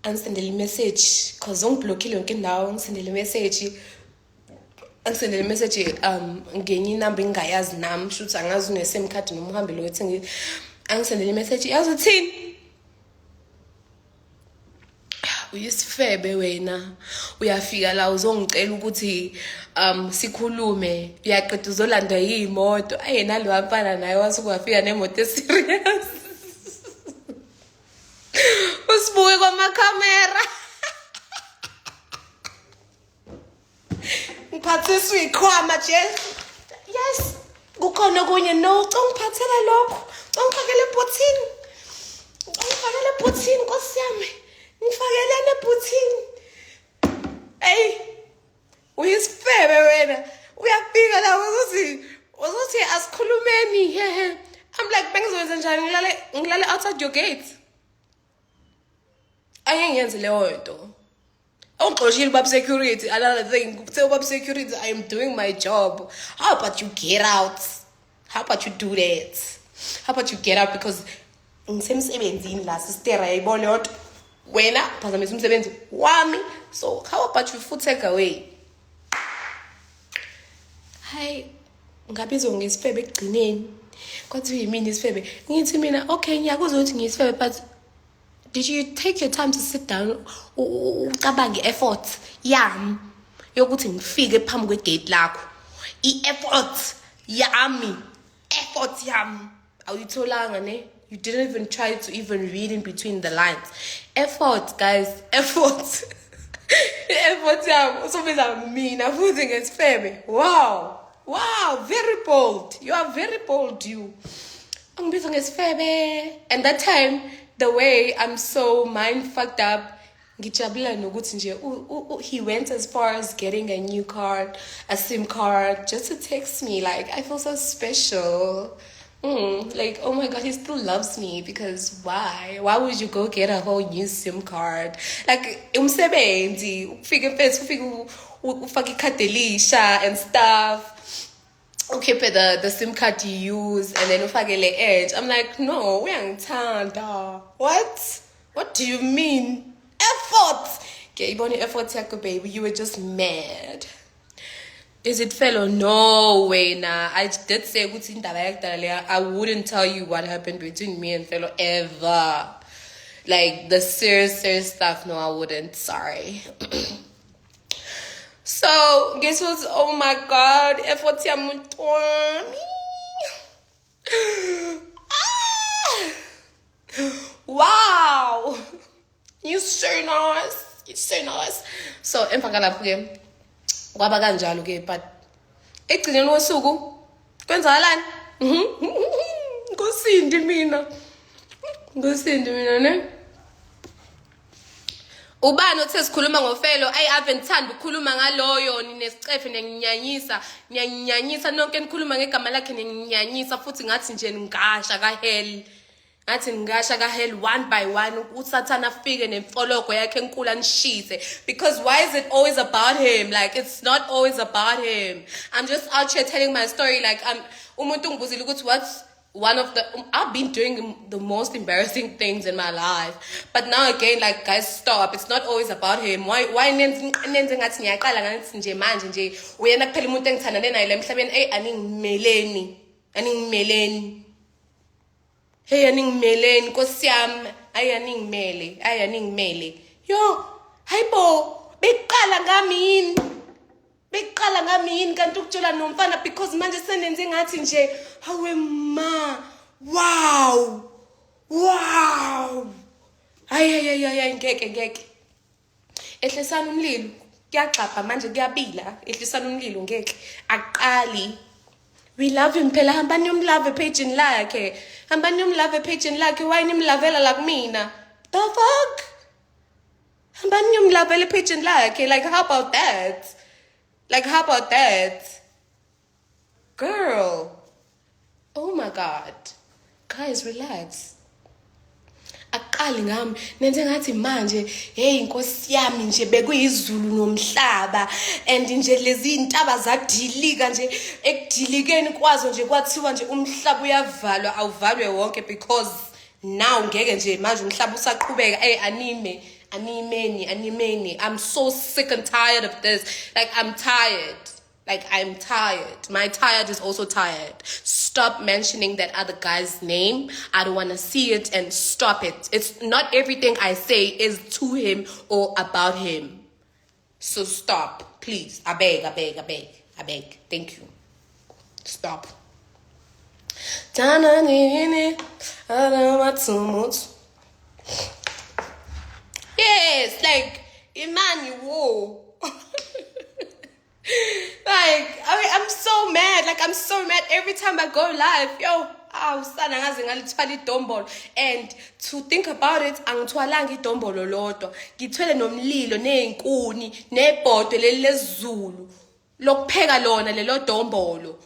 angisendele message cause ungiblockile yonke indawo, ngisendele message ngenye inamba engayazi nami shothi angazi une SIM card noma uhambe lo ethi angisendele message yazi uthini uyisifebe wena uyafika la uzongicela ukuthi sikhulume uyaqeda uzolanda yimoto ayena lo wafana naye wasukwafika nemoto eserious usibuke kwamakhamera ngiphathiswe ikhwama nje yes kukhona kunye no ngiphathela lokho ngifakele ebhothini Nkosi yami ngifakelene ebhothini hey uyisifebe wena uyafika la uzothi asikhulumeni I'm like bengizowenza njani ngilale outside your gate ayengenze leyo nto ungixoshile bab security another thing tell bab security I am doing my job. How about you get out? How about you do that? How about you get out because ngisemsebenzini la sister ayibone yodwa wena phazamisa umsebenzi wami, so how about you futhi take away? Hi ngabizwa ngesifebe ekugcineni kwathi yimini isifebe ngithi mina okay ngiyakuzwa ukuthi ngisifebe but did you take your time to sit down ucabange effort yami yokuthi ngifike phambi kwegate lakho effort yami awuyitholanga ne? You didn't even try to even read in between the lines. Effort guys, effort yami usobiza mina futhi ngesifebe. Wow, very bold. You are very bold, you. Angibiza ngesifebe. And that time the way I'm so mind fucked up, ngijabula nokuthi nje he went as far as getting a new card, a SIM card, just to text me. Like I feel so special. Like oh my God, he still loves me because why would you go get a whole new SIM card? Like umsebenzi ufike mfethu ufake ikhadi elisha and stuff. Okay, but the SIM card you use and then ufakele edge. I'm like, no, uyangithanda. What do you mean? Effort. Okay, ibone effort yakho baby. You were just mad. Is it fair or no way? Nah, I did say ukuthi indaba yakudala leya. I wouldn't tell you what happened between me and Fellow ever. Like the serious stuff. No, I wouldn't. Sorry. So, guess what? Oh my God, effort yamuntwami. Wow. You're so nice. So, emphakalapho ke. Kwaba kanjalo ke, but ekugcineni wosuku kwenzakalani? Ngosindi mina ne? Ubani othe sikhuluma ngofelo ave ngithanda ukukhuluma ngaloyo ninesicefe niyanginyanyisa nonke nikhuluma ngegama lakhe niyanginyanyisa futhi ngathi nje ngasha kahell one by one usathana afike nemfoloko yakhe enkulu anishise because why is it always about him? Like it's not always about him. I'm just out here telling my story like umuntu ngibuzile ukuthi I've been doing the most embarrassing things in my life, but now again, like, guys, stop. It's not always about him. Why nenze ngathi ngiyaqala ngathi nje manje nje uyena kuphela umuntu engithandane naye la emhlabeni aningimeleni hey aningimeleni Nkosi yami aningimele yo hayibo beqala ngami kanti ukutshela nomfana because manje senenze ngathi nje hawe ma wow ay ngeke ehlisana umlilo kuyaxapha manje kuyabila ehlisana umlilo ngeke aqali we love him phela hambani umlove page lakhe why nimlavela la kumina the fuck hambani umlavela page lakhe like how about that girl oh my god guys relax aqali ngami nenze ngathi manje hey Nkosi yami nje bekuyizulu nomhlaba and nje lezi intaba zadilika nje ekudilikeni kwazo nje kwathiwa nje umhlaba uyavalwa awuvalwe wonke because now ngeke nje manje umhlaba usaqhubeka animeni I'm so sick and tired of this like I'm tired. My tired is also tired. Stop mentioning that other guy's name. I don't want to see it and stop it. It's not everything I say is to him or about him. So stop, please. I beg. Thank you. Stop. Yes, like, Emmanuel. Like, I'm so mad. Like, I'm so mad every time I go live. Yo, and to think about it, angithwalanga idombolo lodwa. Ngithwele nomlilo neenkuni nebhodwe lelezulu. Lokupheka lona lelo dombolo.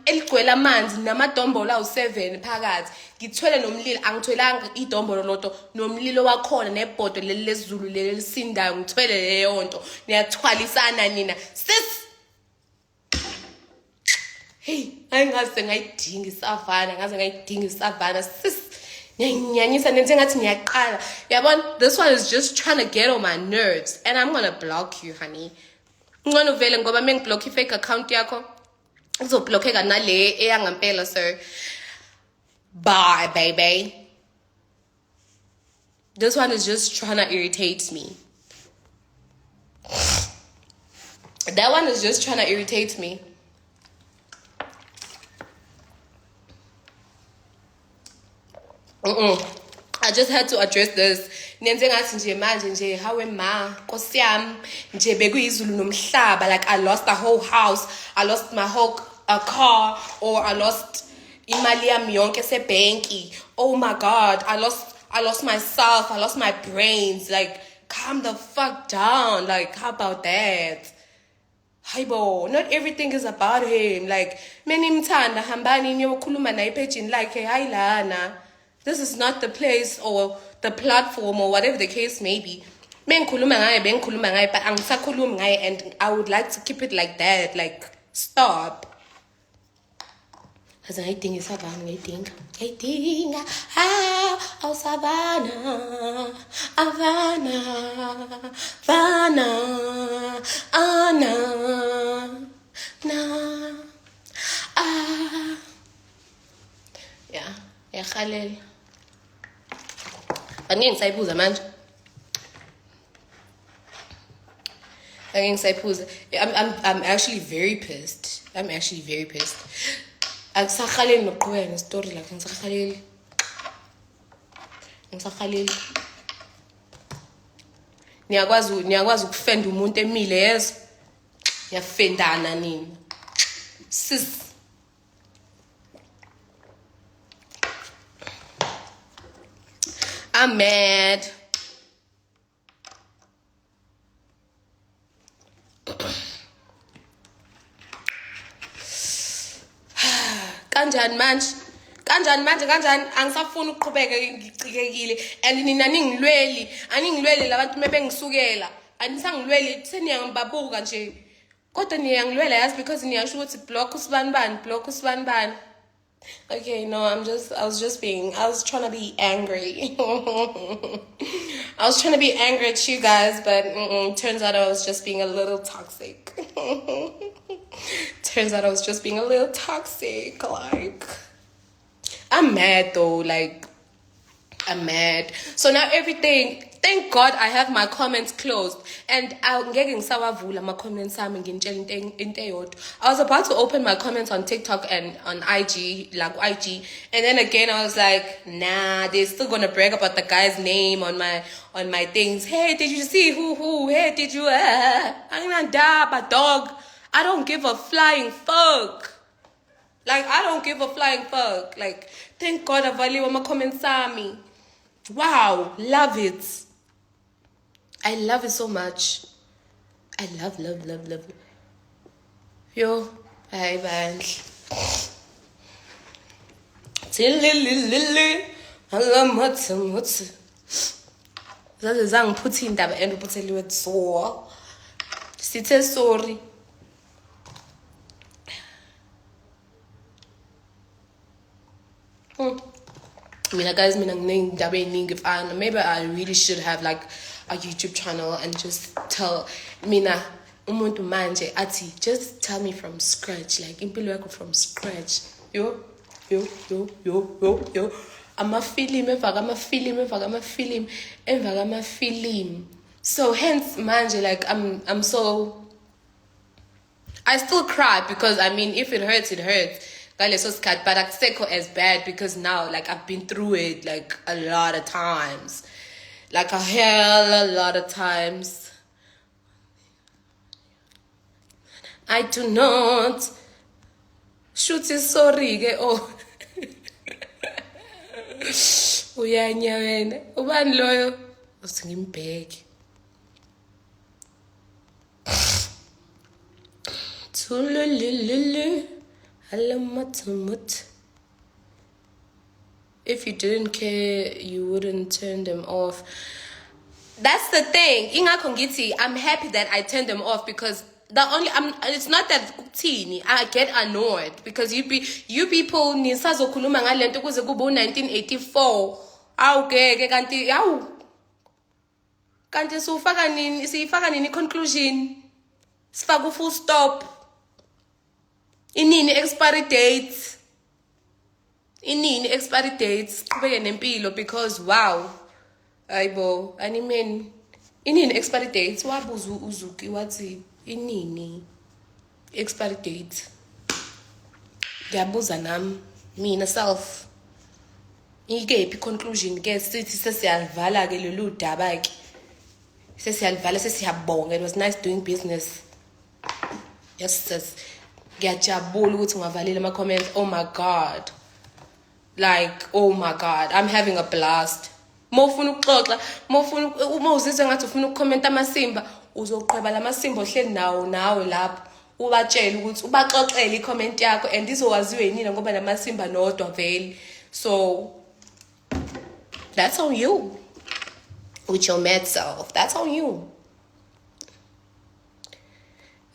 Eligcwele amanzi namadombolo awu7 phakathi. Ngithwele nomlilo angithwelanga idombolo lodwa nomlilo wakhona nebhodwe lelezulu lelisindayo ngithwele leyo nto. Niyathwalisana nina. Sis hey, ngaze ngayidinga isavana sis nyanyisa nenze ngathi ngiyaqala yabona this one is just trying to get on my nerves and I'm gonna block you honey ngcono vele ngoba mengiblock fake account yakho uzoblockeka nale eyangampela sir bye baby this one is just trying to irritate me that one is just trying to irritate me. I just had to address this. Nenze ngathi nje manje nje hawe ma Nkosi yami nje bekuyizulu nomhlaba like I lost the whole house, I lost my whole car, or I lost imali yami yonke sebhenki. Oh my god, I lost myself, I lost my brains. Like calm the fuck down. Like how about that? Hayibo, not everything is about him. Like menimthanda hambani niyokhuluma naye page lakhe hayi lana. This is not the place or the platform or whatever the case may be. Bengikhuluma ngaye, but angisakhulumi ngaye, and I would like to keep it like that. Like, stop. Cause ngayidinga Savannah, Anna, yeah, Khalil. Angeke ngisayiphuza manje. I'm actually very pissed. Angisakhaleli noqhubeka nestory like ngisakhaleli. Niyakwazi ukufenda umuntu emile yezo. Yafendana nini. Sis. I'm mad. Kanjani manje angisafuni ukuqhubeka ngicikekile and nina aningilweli labantu mebengisukela anisangilweli seniyangibabuka nje kodwa niyangilwela yazi because niyasho ukuthi block usibani. Okay, no, I was trying to be angry. I was trying to be angry at you guys, but turns out I was just being a little toxic. Turns out I was just being a little toxic. Like, I'm mad though. Like, I'm mad. So now everything. Thank God I have my comments closed, and I'm getting sawavula my comments. I was about to open my comments on TikTok and on IG, and then again I was like, nah, they're still gonna brag about the guy's name on my things. Hey, did you see who? Hey, did you? I'm gonna die, but dog, I don't give a flying fuck. Like, I don't give a flying fuck. Like, thank God I value my comments. Wow, love it. I love it so much. I love. Yo, hi, band. Zaze zangiphutha indaba and uphuthelwe so. Sithe sorry. Mina guys, maybe I really should have like a YouTube channel and just tell Mina umuntu manje ati just tell me from scratch, like impilo yakho from scratch. Yo. Ama-film. So hence manje, like I'm so, I still cry because I mean if it hurts, it hurts. But akusekho as bad because now like I've been through it like a lot of times. Like a hell a lot of times. I do not shoot is sorry ke oh. Uyanya wena. Ubani loyo? Uthi ngimbheke. Tulululu. If you didn't care, you wouldn't turn them off. That's the thing. Inga Kongiti, I'm happy that I turned them off because it's not that teeny. I get annoyed because you people nisazokhuluma ngalento kuze kube 1984. Awugeke kanti sifaka nini conclusion? Sifaka full stop. Inini expiry dates. Qhubeke nempilo because wow. Ayibo, animen. Inini expiry dates. Wabuza uZuki wathi inini expiry date. Ngiyabuza nami mina self. Ikephi conclusion ke sithi sesiyalivala ke lolu daba ke. Sesiyalivala sesiyabonga. It was nice doing business. Yes sis. Ngiyajabula ukuthi ungavalile ama comments. Oh my god. Like, oh my god, I'm having a blast. Mofuna ukuxoxa, uma uzizwe ngathi ufuna ukukhomenta amasimba, uzoqhweba lamasimba ohleli nawe lapho. Ubatshela ukuthi ubaxoxele i-comment yakho and izowaziwe yinina ngoba lamasimba nodwa vele. So that's on you. With your mad self. That's on you.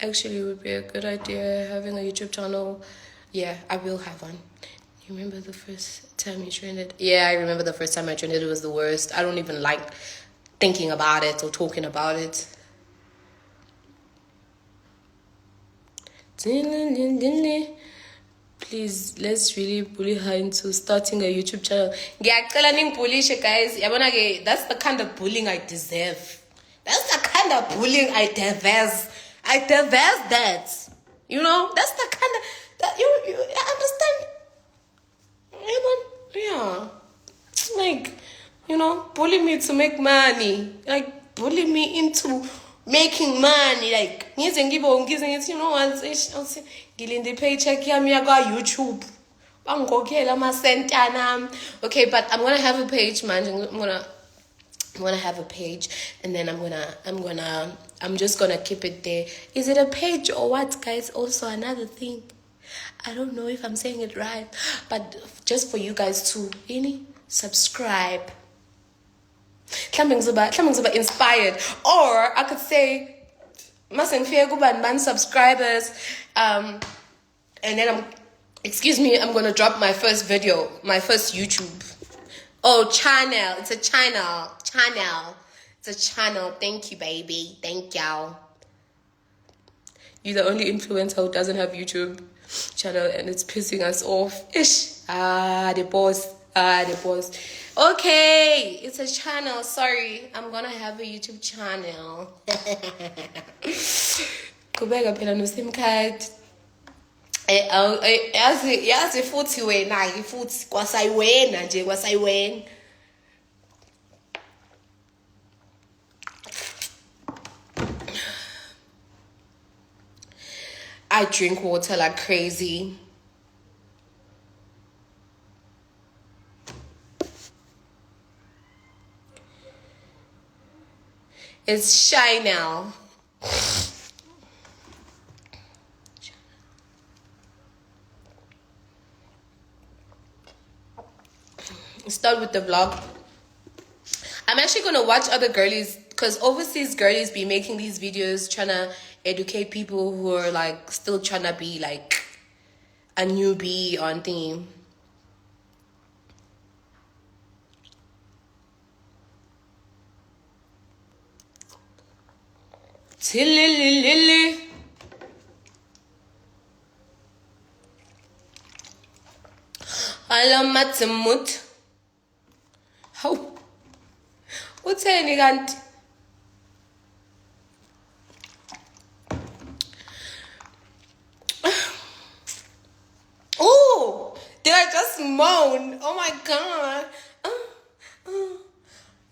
Actually, it would be a good idea having a YouTube channel. Yeah, I will have one. You remember the first time you trended? Yeah, I remember the first time I trended. It was the worst. I don't even like thinking about it or talking about it. Please, let's really bully her into starting a YouTube channel. Guys, that's the kind of bullying I deserve. That's the kind of bullying I deserve. I deserve that. You know, that's the kind of that you understand. Yeah. Like, you know, bully me to make money. Like, bully me into making money. Like, you know what? Giving the paycheck YouTube. Okay, but I'm gonna have a page, man. I'm gonna have a page, and then I'm just gonna keep it there. Is it a page or what, guys? Also another thing, I don't know if I'm saying it right, but just for you guys to subscribe. Mhlawumbe inspired, or I could say mustn't fear man subscribers, and then Excuse me, I'm gonna drop my first video, my first YouTube. Oh, channel. It's a channel. It's a channel. Thank you, baby. Thank y'all. You're the only influencer who doesn't have YouTube channel and it's pissing us off. Ish. The boss. Okay, it's a channel. Sorry, I'm gonna have a YouTube channel. Kubeka phela no SIM card. Yazi futhi wena futhi kwasayiwena nje kwasayiwena. I drink water like crazy. It's shy now. Start with the vlog. I'm actually gonna watch other girlies because overseas girlies be making these videos trying to educate people who are like still trying to be like a newbie on theme. Tilly. Hello, Matsumut. How? What's happening, Aunt? Oh, did I just moan? Oh my god.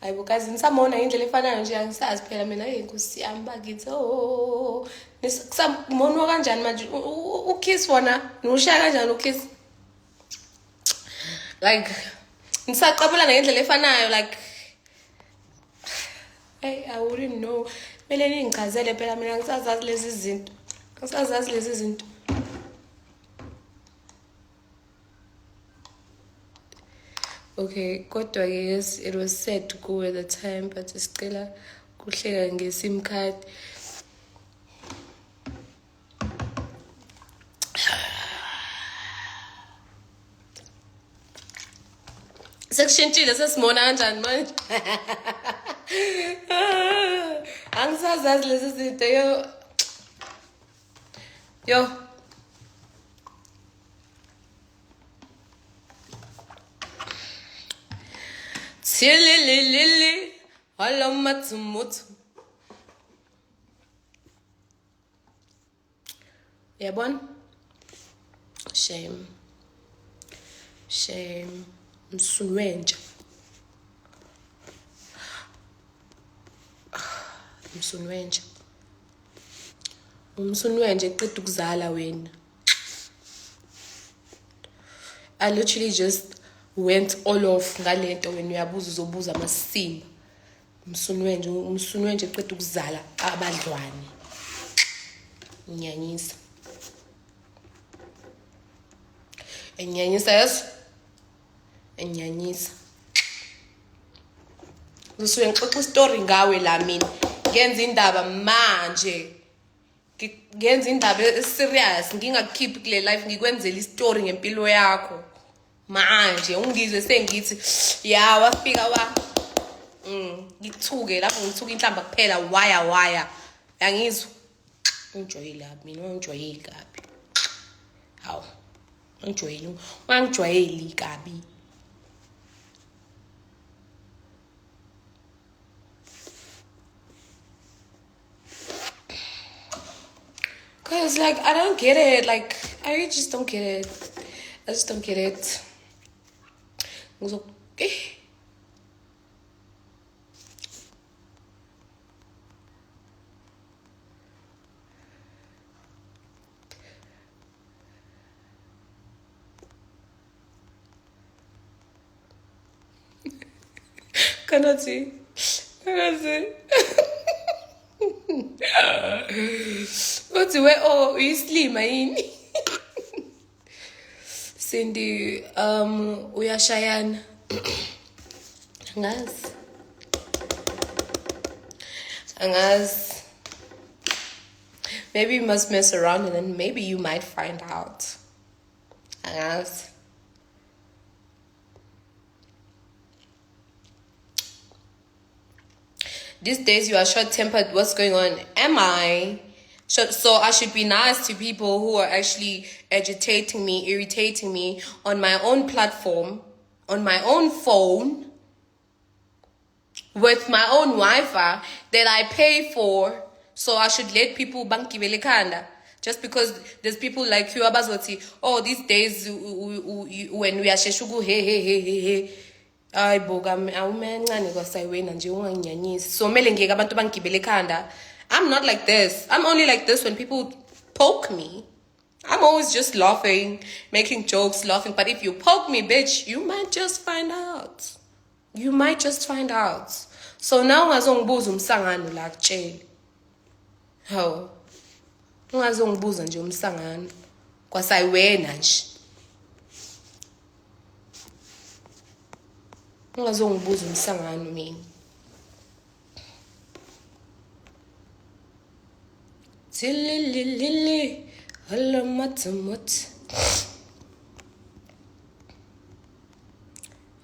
Hayi bukazi ngisamona indlela efanayo nje angisazi phela mina inkosi yami bakithi oh nisamona kanjani manje ukiss wona noshaya kanjani ukiss like nisaqabulana ngendlela efanayo like hey I wouldn't know mele ningichazele phela mina ngisazazi lezi zinto okay kodwa yes it was said to go at the time but sicela kuhleka ngeSIM card sekushintshile sesimona kanjani manje angisazazi lezi zinto yo Tilly, hello Matsumutu. Yabon? Shame. Msunwenja. Msunwenja eqeda ukuzala wena. I literally just went all off ngalento wena uyabuza uzobuza amasimba umsunwenje eqeda ukuzala abadlwane inyanyisa yes enyanyisa usuke ngixoxa story ngawe la mina ngenza indaba manje ngenza indaba serious ngingakukhiphi kule life ngikwenzela istory ngempilo yakho manje ungizwe sengithi ya wafika ngithuke lapho ngithuka inhlamba kuphela waya yangizwa ungijoyile mina ungijwayeli kabi hawu ungijwayeli kabi cause like I don't get it like I just don't get it Kanati. What's the way? Oh, you sleep, man. Cindy, uyashayana. Angas. Maybe you must mess around and then maybe you might find out. Angazi. These days you are short-tempered. What's going on? Am I? So I should be nice to people who are actually agitating me, irritating me on my own platform, on my own phone, with my own Wi-Fi that I pay for. So I should let people bankibele khanda. Just because there's people like you, abazoti. Oh, these days when we are sheshugu, hey. Ay boga awumencane kwasayiwena nje unganginyanyisi. So mele ngeke abantu bangigibele ekhanda. I'm not like this. I'm only like this when people poke me. I'm always just laughing, making jokes, laughing. But if you poke me, bitch, you might just find out. You might just find out. So now ungazongibuza umsangano la kutshela. Ho. Ungazongibuza nje umsangano. Kwasayiwena nje. Ungazongibuza umsangano mina. Tilililili, halamathamut.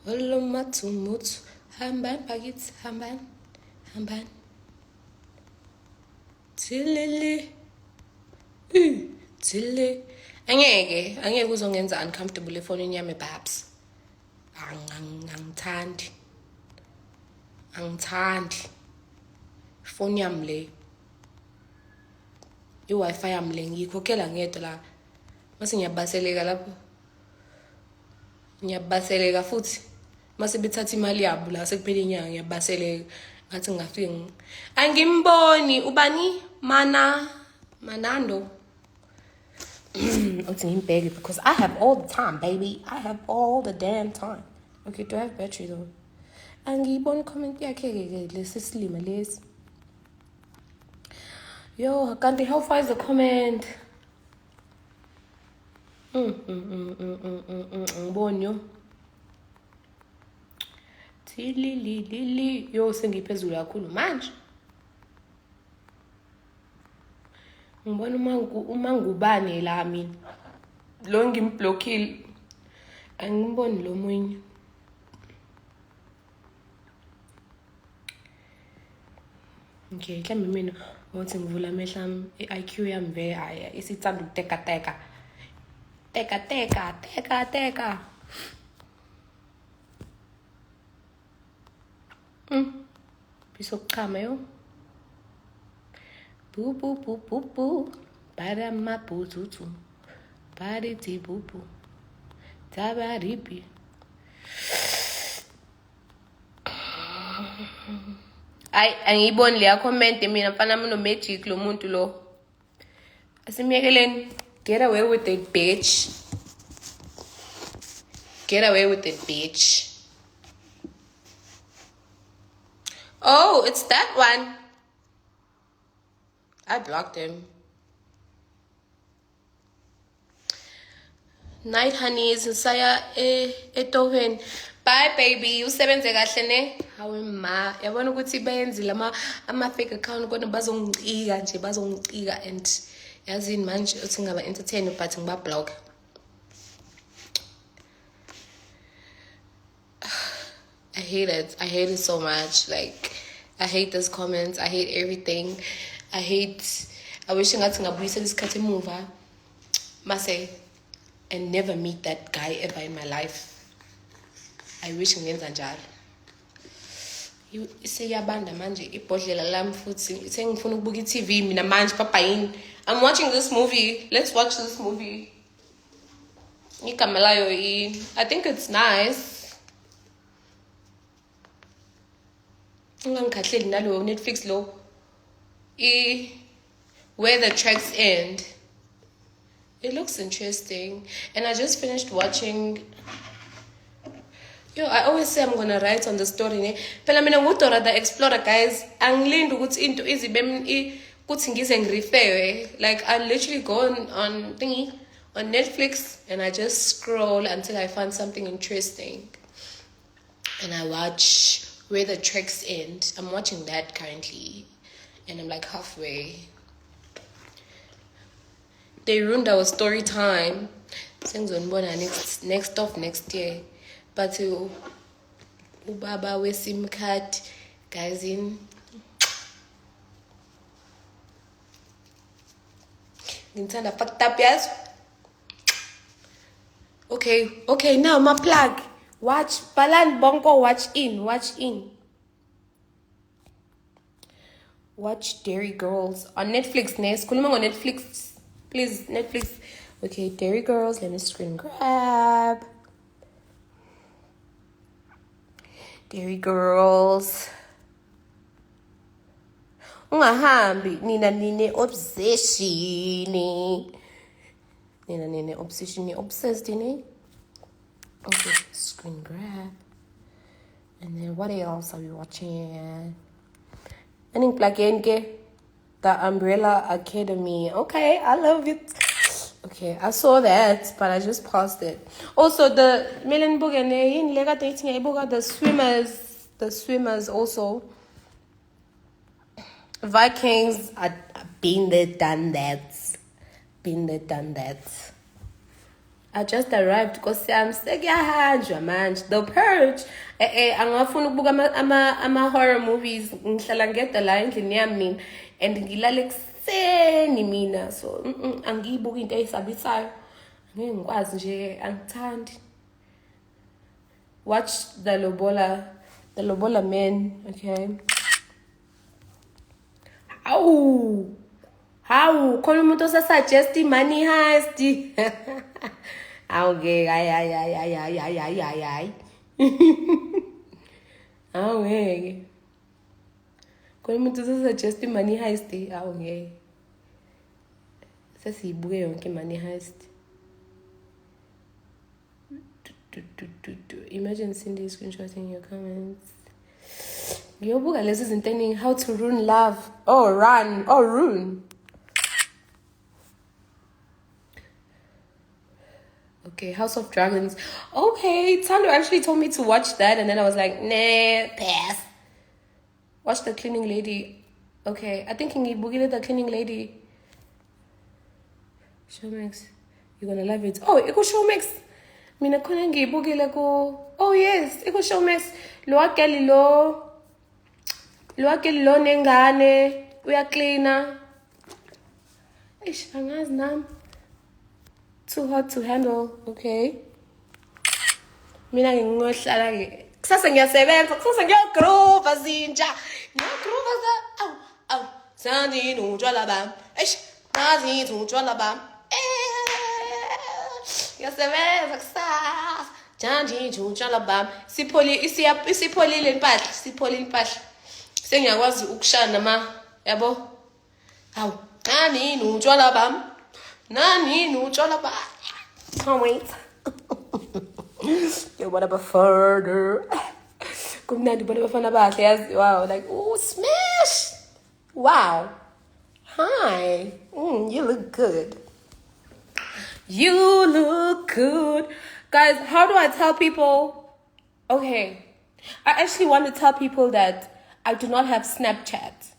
Halamathamut. Hamban pakithi, hamban. Tilili. Tilili. Angeke uzongenza uncomfortable efonini yami babs. Angithandi. Phone yami le. I-Wi-Fi yami le ngiyikhokhela ngedwa la. Mase ngiyabaseleka lapho. Ngiyabaseleka futhi. Mase bethatha imali yabo la sekuphela inyanga ngiyabaseleka. Ngathi ngingafiki. Angimboni ubani Manando. Uthi ngimbheke because I have all the time, baby. I have all the damn time. Okay, do I have battery though? Angiyiboni comment yakhe lesi silima lesi. Yo, kanti how far is the comment? Ngibonyo. Tililili. Yo, sengiphezulu kakhulu manje. Ngibona uma ngubane la mina. Lo ngimblokile. Angiboni lo munye. Okay, mhlambe mina ngothi ngivula amehla ami i-IQ yami vele isithanda ukuteka. Teka. Bisokuchama yo. Boo. Bada mapututu. Badi ti boo. Tabaripi. Angiyiboni leya comment mina mfana no magic lo muntu lo. Asimiyekeleni. Get away with it, bitch. Get away with it, bitch. Oh, it's that one. I blocked him. Night honeys saya etoven. Bye baby, usebenze kahle ne? Hawe ma, yabona ukuthi benzile ama fake account kodwa bazongicika and yazini manje uthi ngaba entertain but ngiba block. I hate it so much. Like I hate those comments. I hate everything. I wish ngathi ngabuyisa isikhathi emuva. Mase and never meet that guy ever in my life. I wish ngenza njalo. Iseyabanda manje ibhodlela lami futhi sengifuna ukubuka iTV mina manje papa yini. I'm watching this movie. Let's watch this movie. Igama layo I think it's nice. Ungangikhahleli nalo Netflix lo. Where the Tracks End. It looks interesting. And I just finished watching. Yo, I always say I'm gonna write on the story ne. Phela mina nguDora the Explorer, guys. Angilindi ukuthi into izibe ukuthi ngize ngirefer. Like I literally go on Netflix and I just scroll until I find something interesting. And I watch Where the Tracks End. I'm watching that currently. And I'm like halfway. They ruined our story time. sengizonibona next year. But ubaba we-SIM card, guys, in ngithanda fucked up, yes. Okay, now my plug. Watch Balan Bongo, watch in. Watch Dairy Girls on Netflix. Kulumang on Netflix. Please, Netflix. Okay, Dairy Girls. Let me screen grab. Dairy Girls. Ungahambi nina nine obsession. Nina nine obsession, obsessed in. Okay, screen grab. And then what else are we watching? I think plug in the Umbrella Academy. Okay, I love it. Okay, I saw that, but I just paused it. Also, the Milan book and the swimmers also. Vikings, I've been there, done that. I just arrived because I'm The Purge. Angafuna ukubuka ama horror movies. Ngihlala ngedala endlini yami and ngilala ekuseni mina. So angiyibuki into eyisabisayo. Ngeke ngikwazi nje angithandi. Watch the Lobola Men, okay? How? Khona umuntu osasuggest Money Heist. Okay, ay. Okay. Khona umuntu osasuggest Money Heist. Okay. Sesiyibuke yonke Money Heist. Imagine Cindy screenshotting your comments. Ngiyobuka lezi zinto eningi, how to ruin love or ruin. Okay, House of Dragons. Okay, Tando actually told me to watch that, and then I was like, nah, pass. Watch The Cleaning Lady. Okay, I think ngibukile The Cleaning Lady. Showmax, you're gonna love it. Oh, iko Showmax. Mina khona ngibukile ko. Oh yes, iko Showmax. Lo akeli lo nengane uyacleana. Eish, angazi nami. Too hot to handle. Okay. Mina ngingohlala ke. Kusasa ngiyasebenza, kusasa ngiyogroove zinja. Ngiyogroove aw. Sandi nutshwala bam. Eish, nazi nutshwala bam. Ngiyasebenza kusasa. Jandi nutshwala bam. Sipholile impahla. Sengiyakwazi ukushaya nama yabo. Haw, nani nutshwala bam. Can't wait. Yo, whatever further. Wow, like, oh, smash. Wow. Hi. You look good. Guys, how do I tell people? Okay. I actually want to tell people that I do not have Snapchat.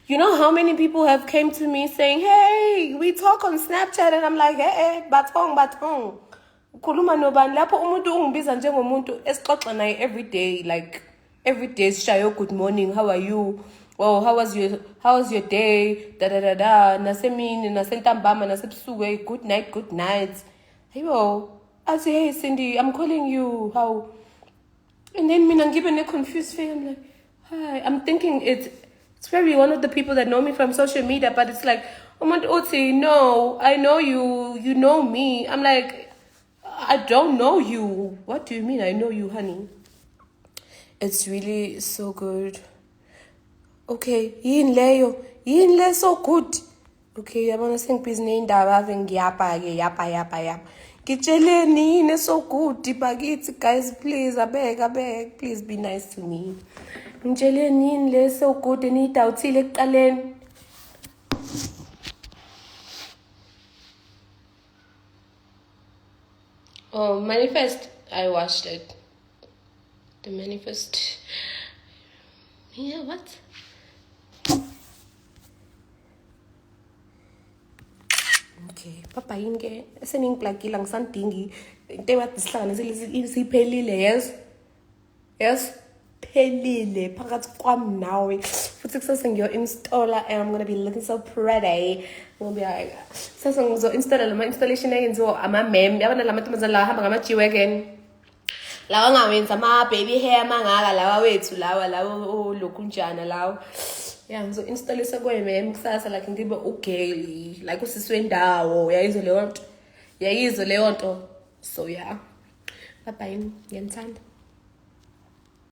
You know how many people have came to me saying, hey, we talk on Snapchat, and I'm like, hey, batong. Kuluma nobani lapho umuntu ungibiza njengomuntu esixoxa naye every day, like every day shayo, good morning, how are you? Oh, how was your day? Nasemini, nasentambama, nasebusuku, good night. Hey, I say, hey Cindy, I'm calling you. How? And then I'm given a confused face. I'm like, hi. I'm thinking it's probably one of the people that know me from social media, but it's like, no, I know you. You know me. I'm like, I don't know you. What do you mean I know you, honey? It's really so good. Okay, yinle so good. Okay, yabona sengibhizi indaba ave ngiyapa. Ngitsheleni ine so good bakithi, guys, please abeg, please be nice to me. Ngitsheleni yinle so good enidawuthile ekuqaleni. Oh, Manifest, I watched it. The Manifest. Yeah, what? Okay, papa yini ke seningplugile ngisandingi into ebathi sihlanganisile siphelile yes phelile phakathi kwami nawe futhi kusase ngiyo-installer and I'm gonna be looking so pretty. I'm gonna be like sase ngizo-installa lama installation ayenziwa ama-mem yabona la mantombazane lawa ahamba ngama-G-Wagon lawa ngawenza ama-baby hair mangaka lawa wethu lawa olokhunjana lawa yeah ngizo-installisa kwe-mem kusasa like ngibe ugay like usisi wendawo yayizwe leyo nto so yeah bye bye ngiyanithanda.